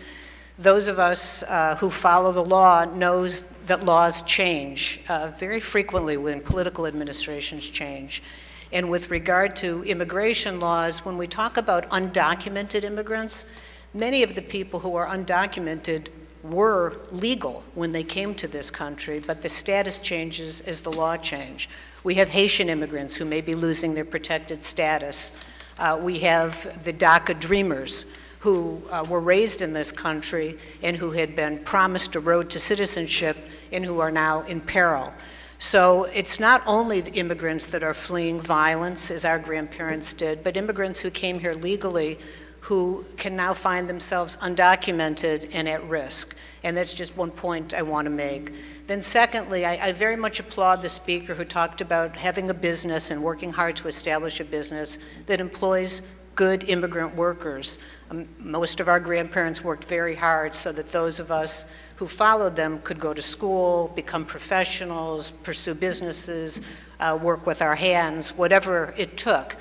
Those of us who follow the law knows that laws change very frequently when political administrations change. And with regard to immigration laws, when we talk about undocumented immigrants, many of the people who are undocumented were legal when they came to this country, but the status changes as the law change. We have Haitian immigrants who may be losing their protected status. We have the DACA dreamers who were raised in this country and who had been promised a road to citizenship and who are now in peril. So it's not only the immigrants that are fleeing violence, as our grandparents did, but immigrants who came here legally who can now find themselves undocumented and at risk. And that's just one point I want to make. Then secondly, I very much applaud the speaker who talked about having a business and working hard to establish a business that employs good immigrant workers. Most of our grandparents worked very hard so that those of us who followed them could go to school, become professionals, pursue businesses, work with our hands, whatever it took.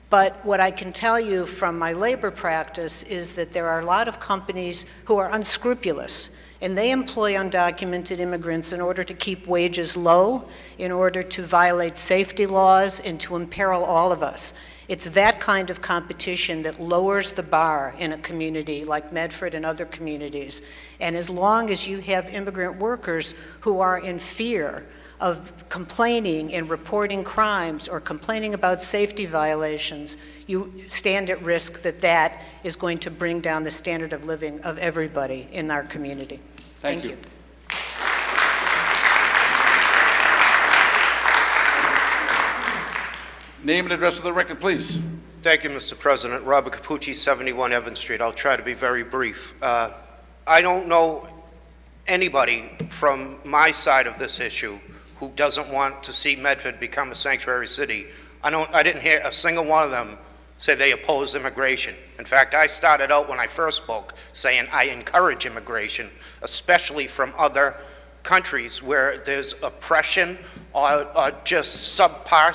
But what I can tell you from my labor practice is that there are a lot of companies who are unscrupulous, and they employ undocumented immigrants in order to keep wages low, in order to violate safety laws, and to imperil all of us. It's that kind of competition that lowers the bar in a community like Medford and other communities. And as long as you have immigrant workers who are in fear of complaining and reporting crimes or complaining about safety violations, you stand at risk that that is going to bring down the standard of living of everybody in our community. Thank you. Name and address of the record, please. Thank you, Mr. President. Robert Capucci, 71 Evans Street. I'll try to be very brief. I don't know anybody from my side of this issue who doesn't want to see Medford become a sanctuary city. I didn't hear a single one of them say they oppose immigration. In fact, I started out when I first spoke saying I encourage immigration, especially from other countries where there's oppression or just subpar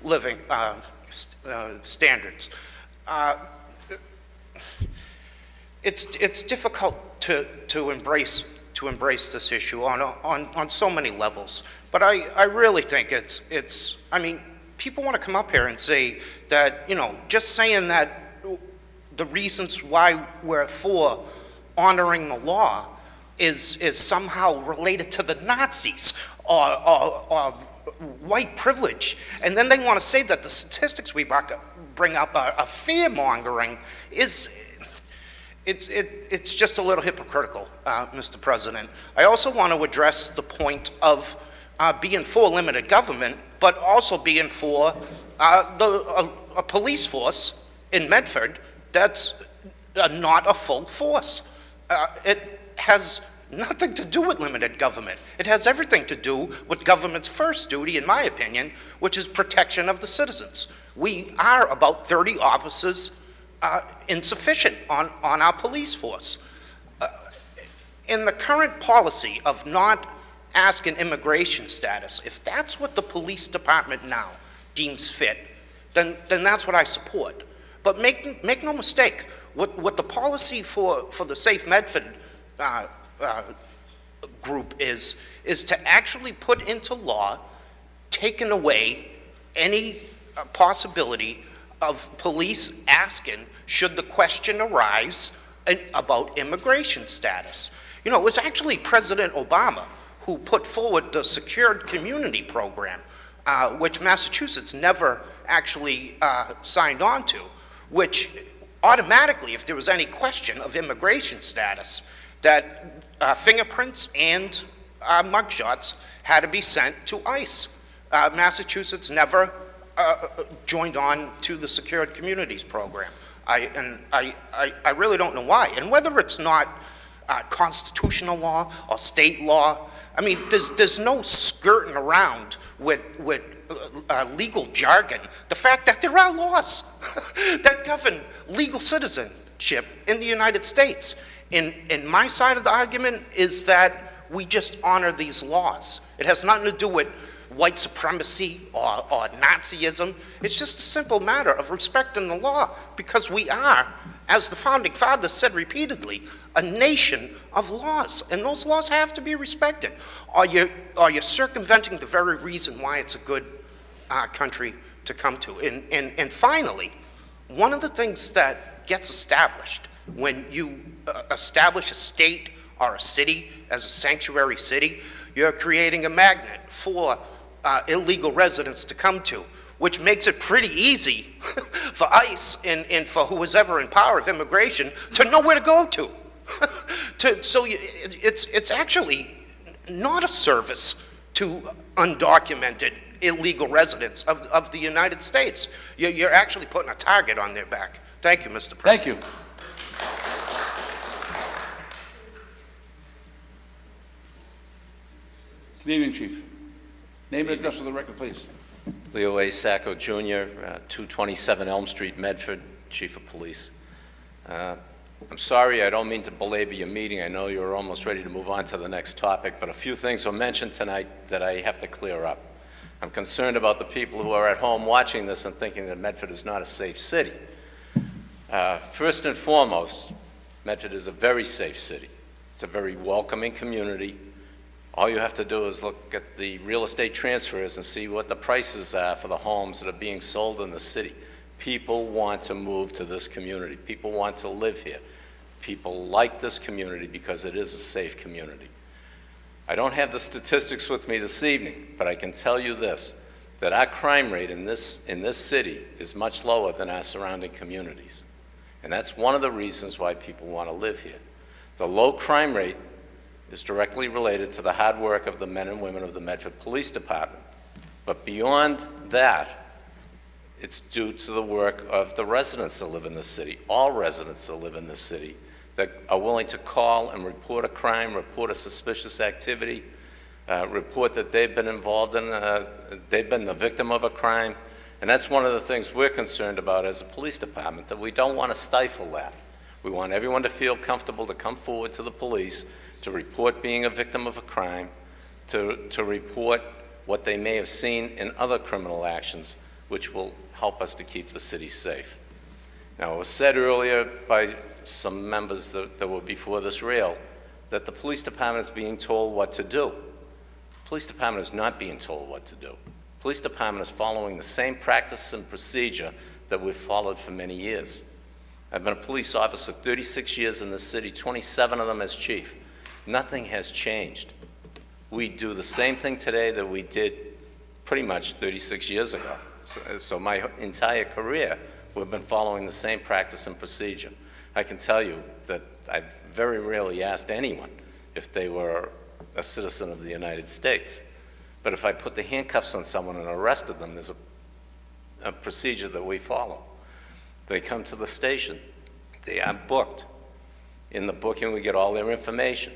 living standards. It's difficult to embrace this issue on so many levels. But I really think I mean, people want to come up here and say that, just saying that the reasons why we're for honoring the law is somehow related to the Nazis or white privilege. And then they want to say that the statistics we bring up are fear-mongering it's just a little hypocritical, Mr. President. I also want to address the point of being for limited government, but also being for a police force in Medford that's not a full force. It has nothing to do with limited government. It has everything to do with government's first duty, in my opinion, which is protection of the citizens. We are about 30 officers insufficient on our police force. In the current policy of not asking immigration status, if that's what the police department now deems fit, then that's what I support. But make no mistake, what the policy for the Safe Medford group is to actually put into law, taking away any possibility of police asking, should the question arise about immigration status. It was actually President Obama who put forward the Secured Community Program, which Massachusetts never actually signed on to, which automatically, if there was any question of immigration status, that fingerprints and mugshots had to be sent to ICE. Massachusetts never joined on to the Secured Communities Program. I really don't know why. And whether it's not constitutional law or state law, I mean, there's no skirting around with legal jargon. The fact that there are laws that govern legal citizenship in the United States. And my side of the argument is that we just honor these laws. It has nothing to do with white supremacy or Nazism. It's just a simple matter of respecting the law, because we are, as the Founding Fathers said repeatedly, a nation of laws, and those laws have to be respected. Or you're circumventing the very reason why it's a good country to come to. And finally, one of the things that gets established when you establish a state or a city as a sanctuary city, you're creating a magnet for illegal residents to come to, which makes it pretty easy for ICE and for who was ever in power of immigration to know where to go to. So it's actually not a service to undocumented illegal residents of the United States. You're actually putting a target on their back. Thank you, Mr. President. Thank you. Good evening, Chief. Name and address for the record, please. Leo A. Sacco Jr., 227 Elm Street, Medford, Chief of Police. I'm sorry, I don't mean to belabor your meeting. I know you're almost ready to move on to the next topic, but a few things were mentioned tonight that I have to clear up. I'm concerned about the people who are at home watching this and thinking that Medford is not a safe city. First and foremost, Medford is a very safe city. It's a very welcoming community. All you have to do is look at the real estate transfers and see what the prices are for the homes that are being sold in the city. People want to move to this community. People want to live here. People like this community because it is a safe community. I don't have the statistics with me this evening, but I can tell you this, that our crime rate in this city is much lower than our surrounding communities. And that's one of the reasons why people want to live here. The low crime rate is directly related to the hard work of the men and women of the Medford Police Department. But beyond that, it's due to the work of the residents that live in the city, all residents that live in the city, that are willing to call and report a crime, report a suspicious activity, report that they've been involved in, they've been the victim of a crime. And that's one of the things we're concerned about as a police department, that we don't want to stifle that. We want everyone to feel comfortable to come forward to the police, to report being a victim of a crime, to report what they may have seen in other criminal actions, which will help us to keep the city safe. Now, it was said earlier by some members that were before this rail that the police department is being told what to do. The police department is not being told what to do. The police department is following the same practice and procedure that we've followed for many years. I've been a police officer 36 years in this city, 27 of them as chief. Nothing has changed. We do the same thing today that we did pretty much 36 years ago. So my entire career, we've been following the same practice and procedure. I can tell you that I've very rarely asked anyone if they were a citizen of the United States. But if I put the handcuffs on someone and arrested them, there's a procedure that we follow. They come to the station. They are booked. In the booking, we get all their information.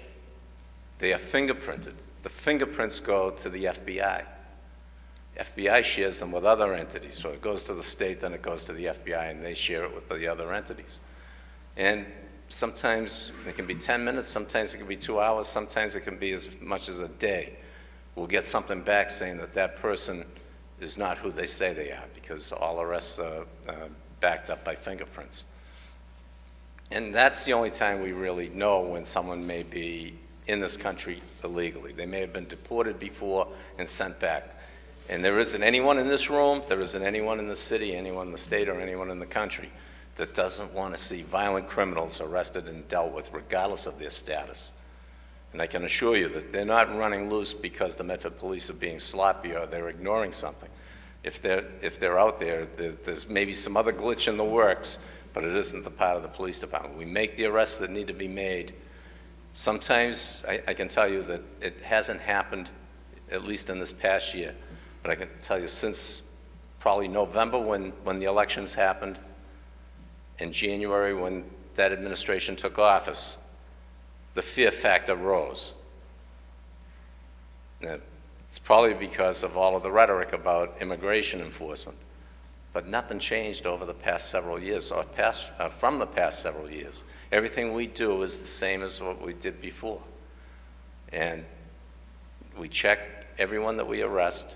They are fingerprinted. The fingerprints go to the FBI. FBI shares them with other entities. So it goes to the state, then it goes to the FBI, and they share it with the other entities. And sometimes it can be 10 minutes, sometimes it can be 2 hours, sometimes it can be as much as a day. We'll get something back saying that that person is not who they say they are, because all arrests are backed up by fingerprints. And that's the only time we really know when someone may be in this country illegally. They may have been deported before and sent back. And there isn't anyone in this room, there isn't anyone in the city, anyone in the state, or anyone in the country that doesn't want to see violent criminals arrested and dealt with regardless of their status. And I can assure you that they're not running loose because the Medford police are being sloppy or they're ignoring something. If they're out there, there's maybe some other glitch in the works, but it isn't the part of the police department. We make the arrests that need to be made. Sometimes I can tell you that it hasn't happened, at least in this past year, but I can tell you since probably November when the elections happened, in January when that administration took office, the fear factor rose. Now, it's probably because of all of the rhetoric about immigration enforcement, but nothing changed over the past several years, or from the past several years. Everything we do is the same as what we did before. And we check everyone that we arrest,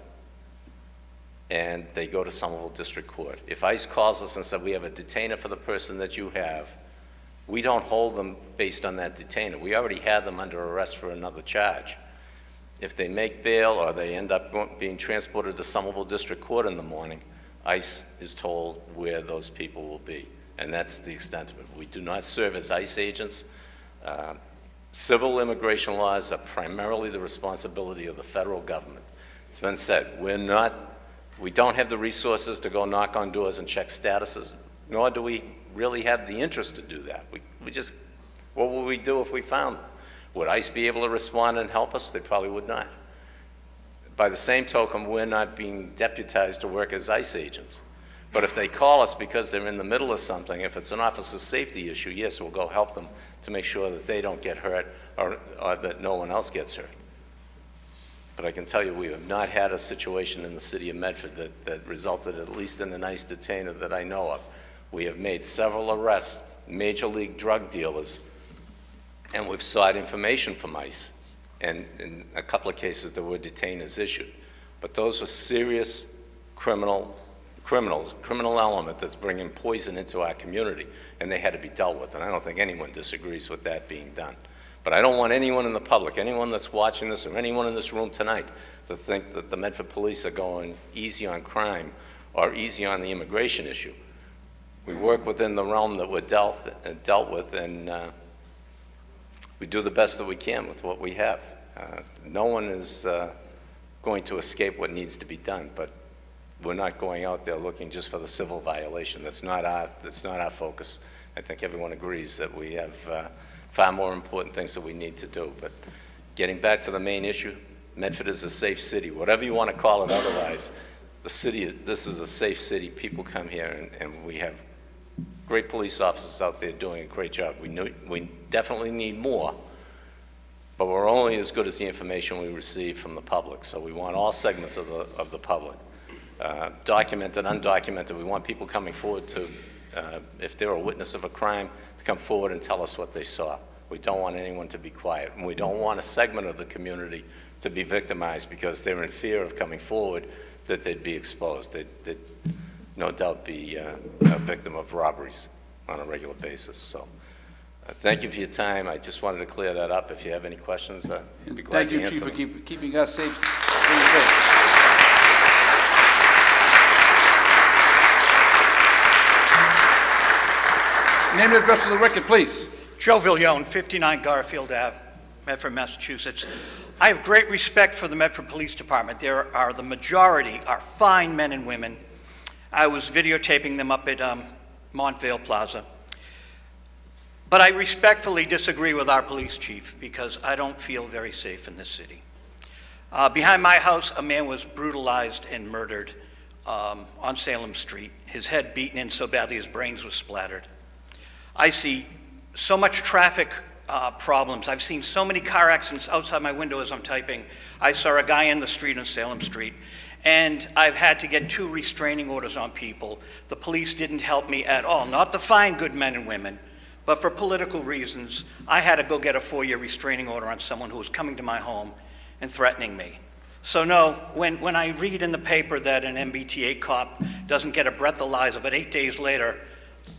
and they go to Somerville District Court. If ICE calls us and said, we have a detainer for the person that you have, we don't hold them based on that detainer. We already had them under arrest for another charge. If they make bail or they end up being transported to Somerville District Court in the morning, ICE is told where those people will be. And that's the extent of it. We do not serve as ICE agents. Civil immigration laws are primarily the responsibility of the federal government. It's been said, we don't have the resources to go knock on doors and check statuses, nor do we really have the interest to do that. What would we do if we found them? Would ICE be able to respond and help us? They probably would not. By the same token, we're not being deputized to work as ICE agents. But if they call us because they're in the middle of something, if it's an officer safety issue, yes, we'll go help them to make sure that they don't get hurt or that no one else gets hurt. But I can tell you we have not had a situation in the city of Medford that resulted at least in an ICE detainer that I know of. We have made several arrests, major league drug dealers, and we've sought information from ICE. And in a couple of cases there were detainers issued. But those were serious criminal element that's bringing poison into our community, and they had to be dealt with. And I don't think anyone disagrees with that being done. But I don't want anyone in the public, anyone that's watching this, or anyone in this room tonight to think that the Medford police are going easy on crime or easy on the immigration issue. We work within the realm that we're dealt with, and we do the best that we can with what we have. No one is going to escape what needs to be done, but we're not going out there looking just for the civil violation. That's not our focus. I think everyone agrees that we have far more important things that we need to do. But getting back to the main issue, Medford is a safe city. Whatever you want to call it otherwise, this is a safe city. People come here, and we have great police officers out there doing a great job. We definitely need more, but we're only as good as the information we receive from the public. So we want all segments of the public, documented, undocumented. We want people coming forward to, if they're a witness of a crime, to come forward and tell us what they saw. We don't want anyone to be quiet, and we don't want a segment of the community to be victimized because they're in fear of coming forward that they'd be exposed. They'd no doubt be a victim of robberies on a regular basis. So thank you for your time. I just wanted to clear that up. If you have any questions, I'd be glad to answer them. Thank you, Chief, for keeping us safe. Pretty safe. Name and address for the record, please. Joe Villione, 59 Garfield Ave, Medford, Massachusetts. I have great respect for the Medford Police Department. The majority are fine men and women. I was videotaping them up at Montvale Plaza. But I respectfully disagree with our police chief because I don't feel very safe in this city. Behind my house, a man was brutalized and murdered on Salem Street. His head beaten in so badly his brains were splattered. I see so much traffic problems. I've seen so many car accidents outside my window as I'm typing. I saw a guy in the street on Salem Street, and I've had to get 2 restraining orders on people. The police didn't help me at all, not to find good men and women, but for political reasons, I had to go get a 4-year restraining order on someone who was coming to my home and threatening me. So no, when I read in the paper that an MBTA cop doesn't get a breathalyzer, but 8 days later,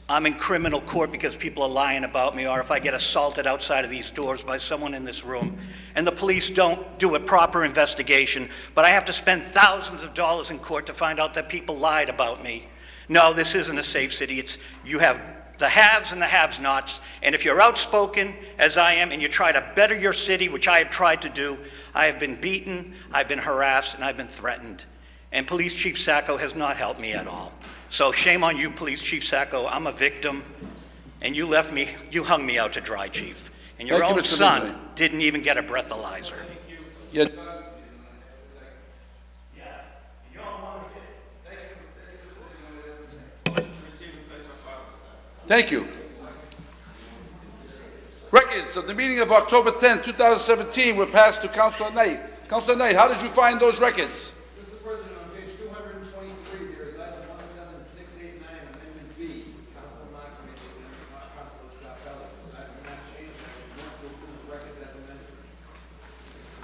I'm in criminal court because people are lying about me, or if I get assaulted outside of these doors by someone in this room, and the police don't do a proper investigation, but I have to spend thousands of dollars in court to find out that people lied about me. No, this isn't a safe city. You have the haves and the have-nots, and if you're outspoken, as I am, and you try to better your city, which I have tried to do, I have been beaten, I've been harassed, and I've been threatened. And Police Chief Sacco has not helped me at all. So shame on you, Police Chief Sacco. I'm a victim, and you hung me out to dry, Chief. And your own son didn't even get a breathalyzer. Yeah. Thank you. Records of the meeting of October 10, 2017 were passed to Councilor Knight. Councilor Knight, how did you find those records? Mr. President, on page 223, there is item 17689, Amendment B. Councilor Marks made it, and Councilor Scott Pelley. This item will not change. I will not approve the record as amended.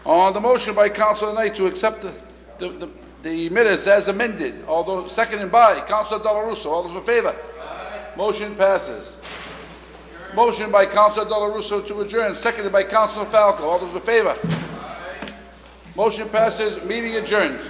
On the motion by Councilor Knight to accept the minutes as amended, although seconded by Councilor Della Russo. All those in favor? Motion passes. Motion by Councilor Della Russo to adjourn, seconded by Councilor Falco. All those in favor? Motion passes. Meeting adjourned.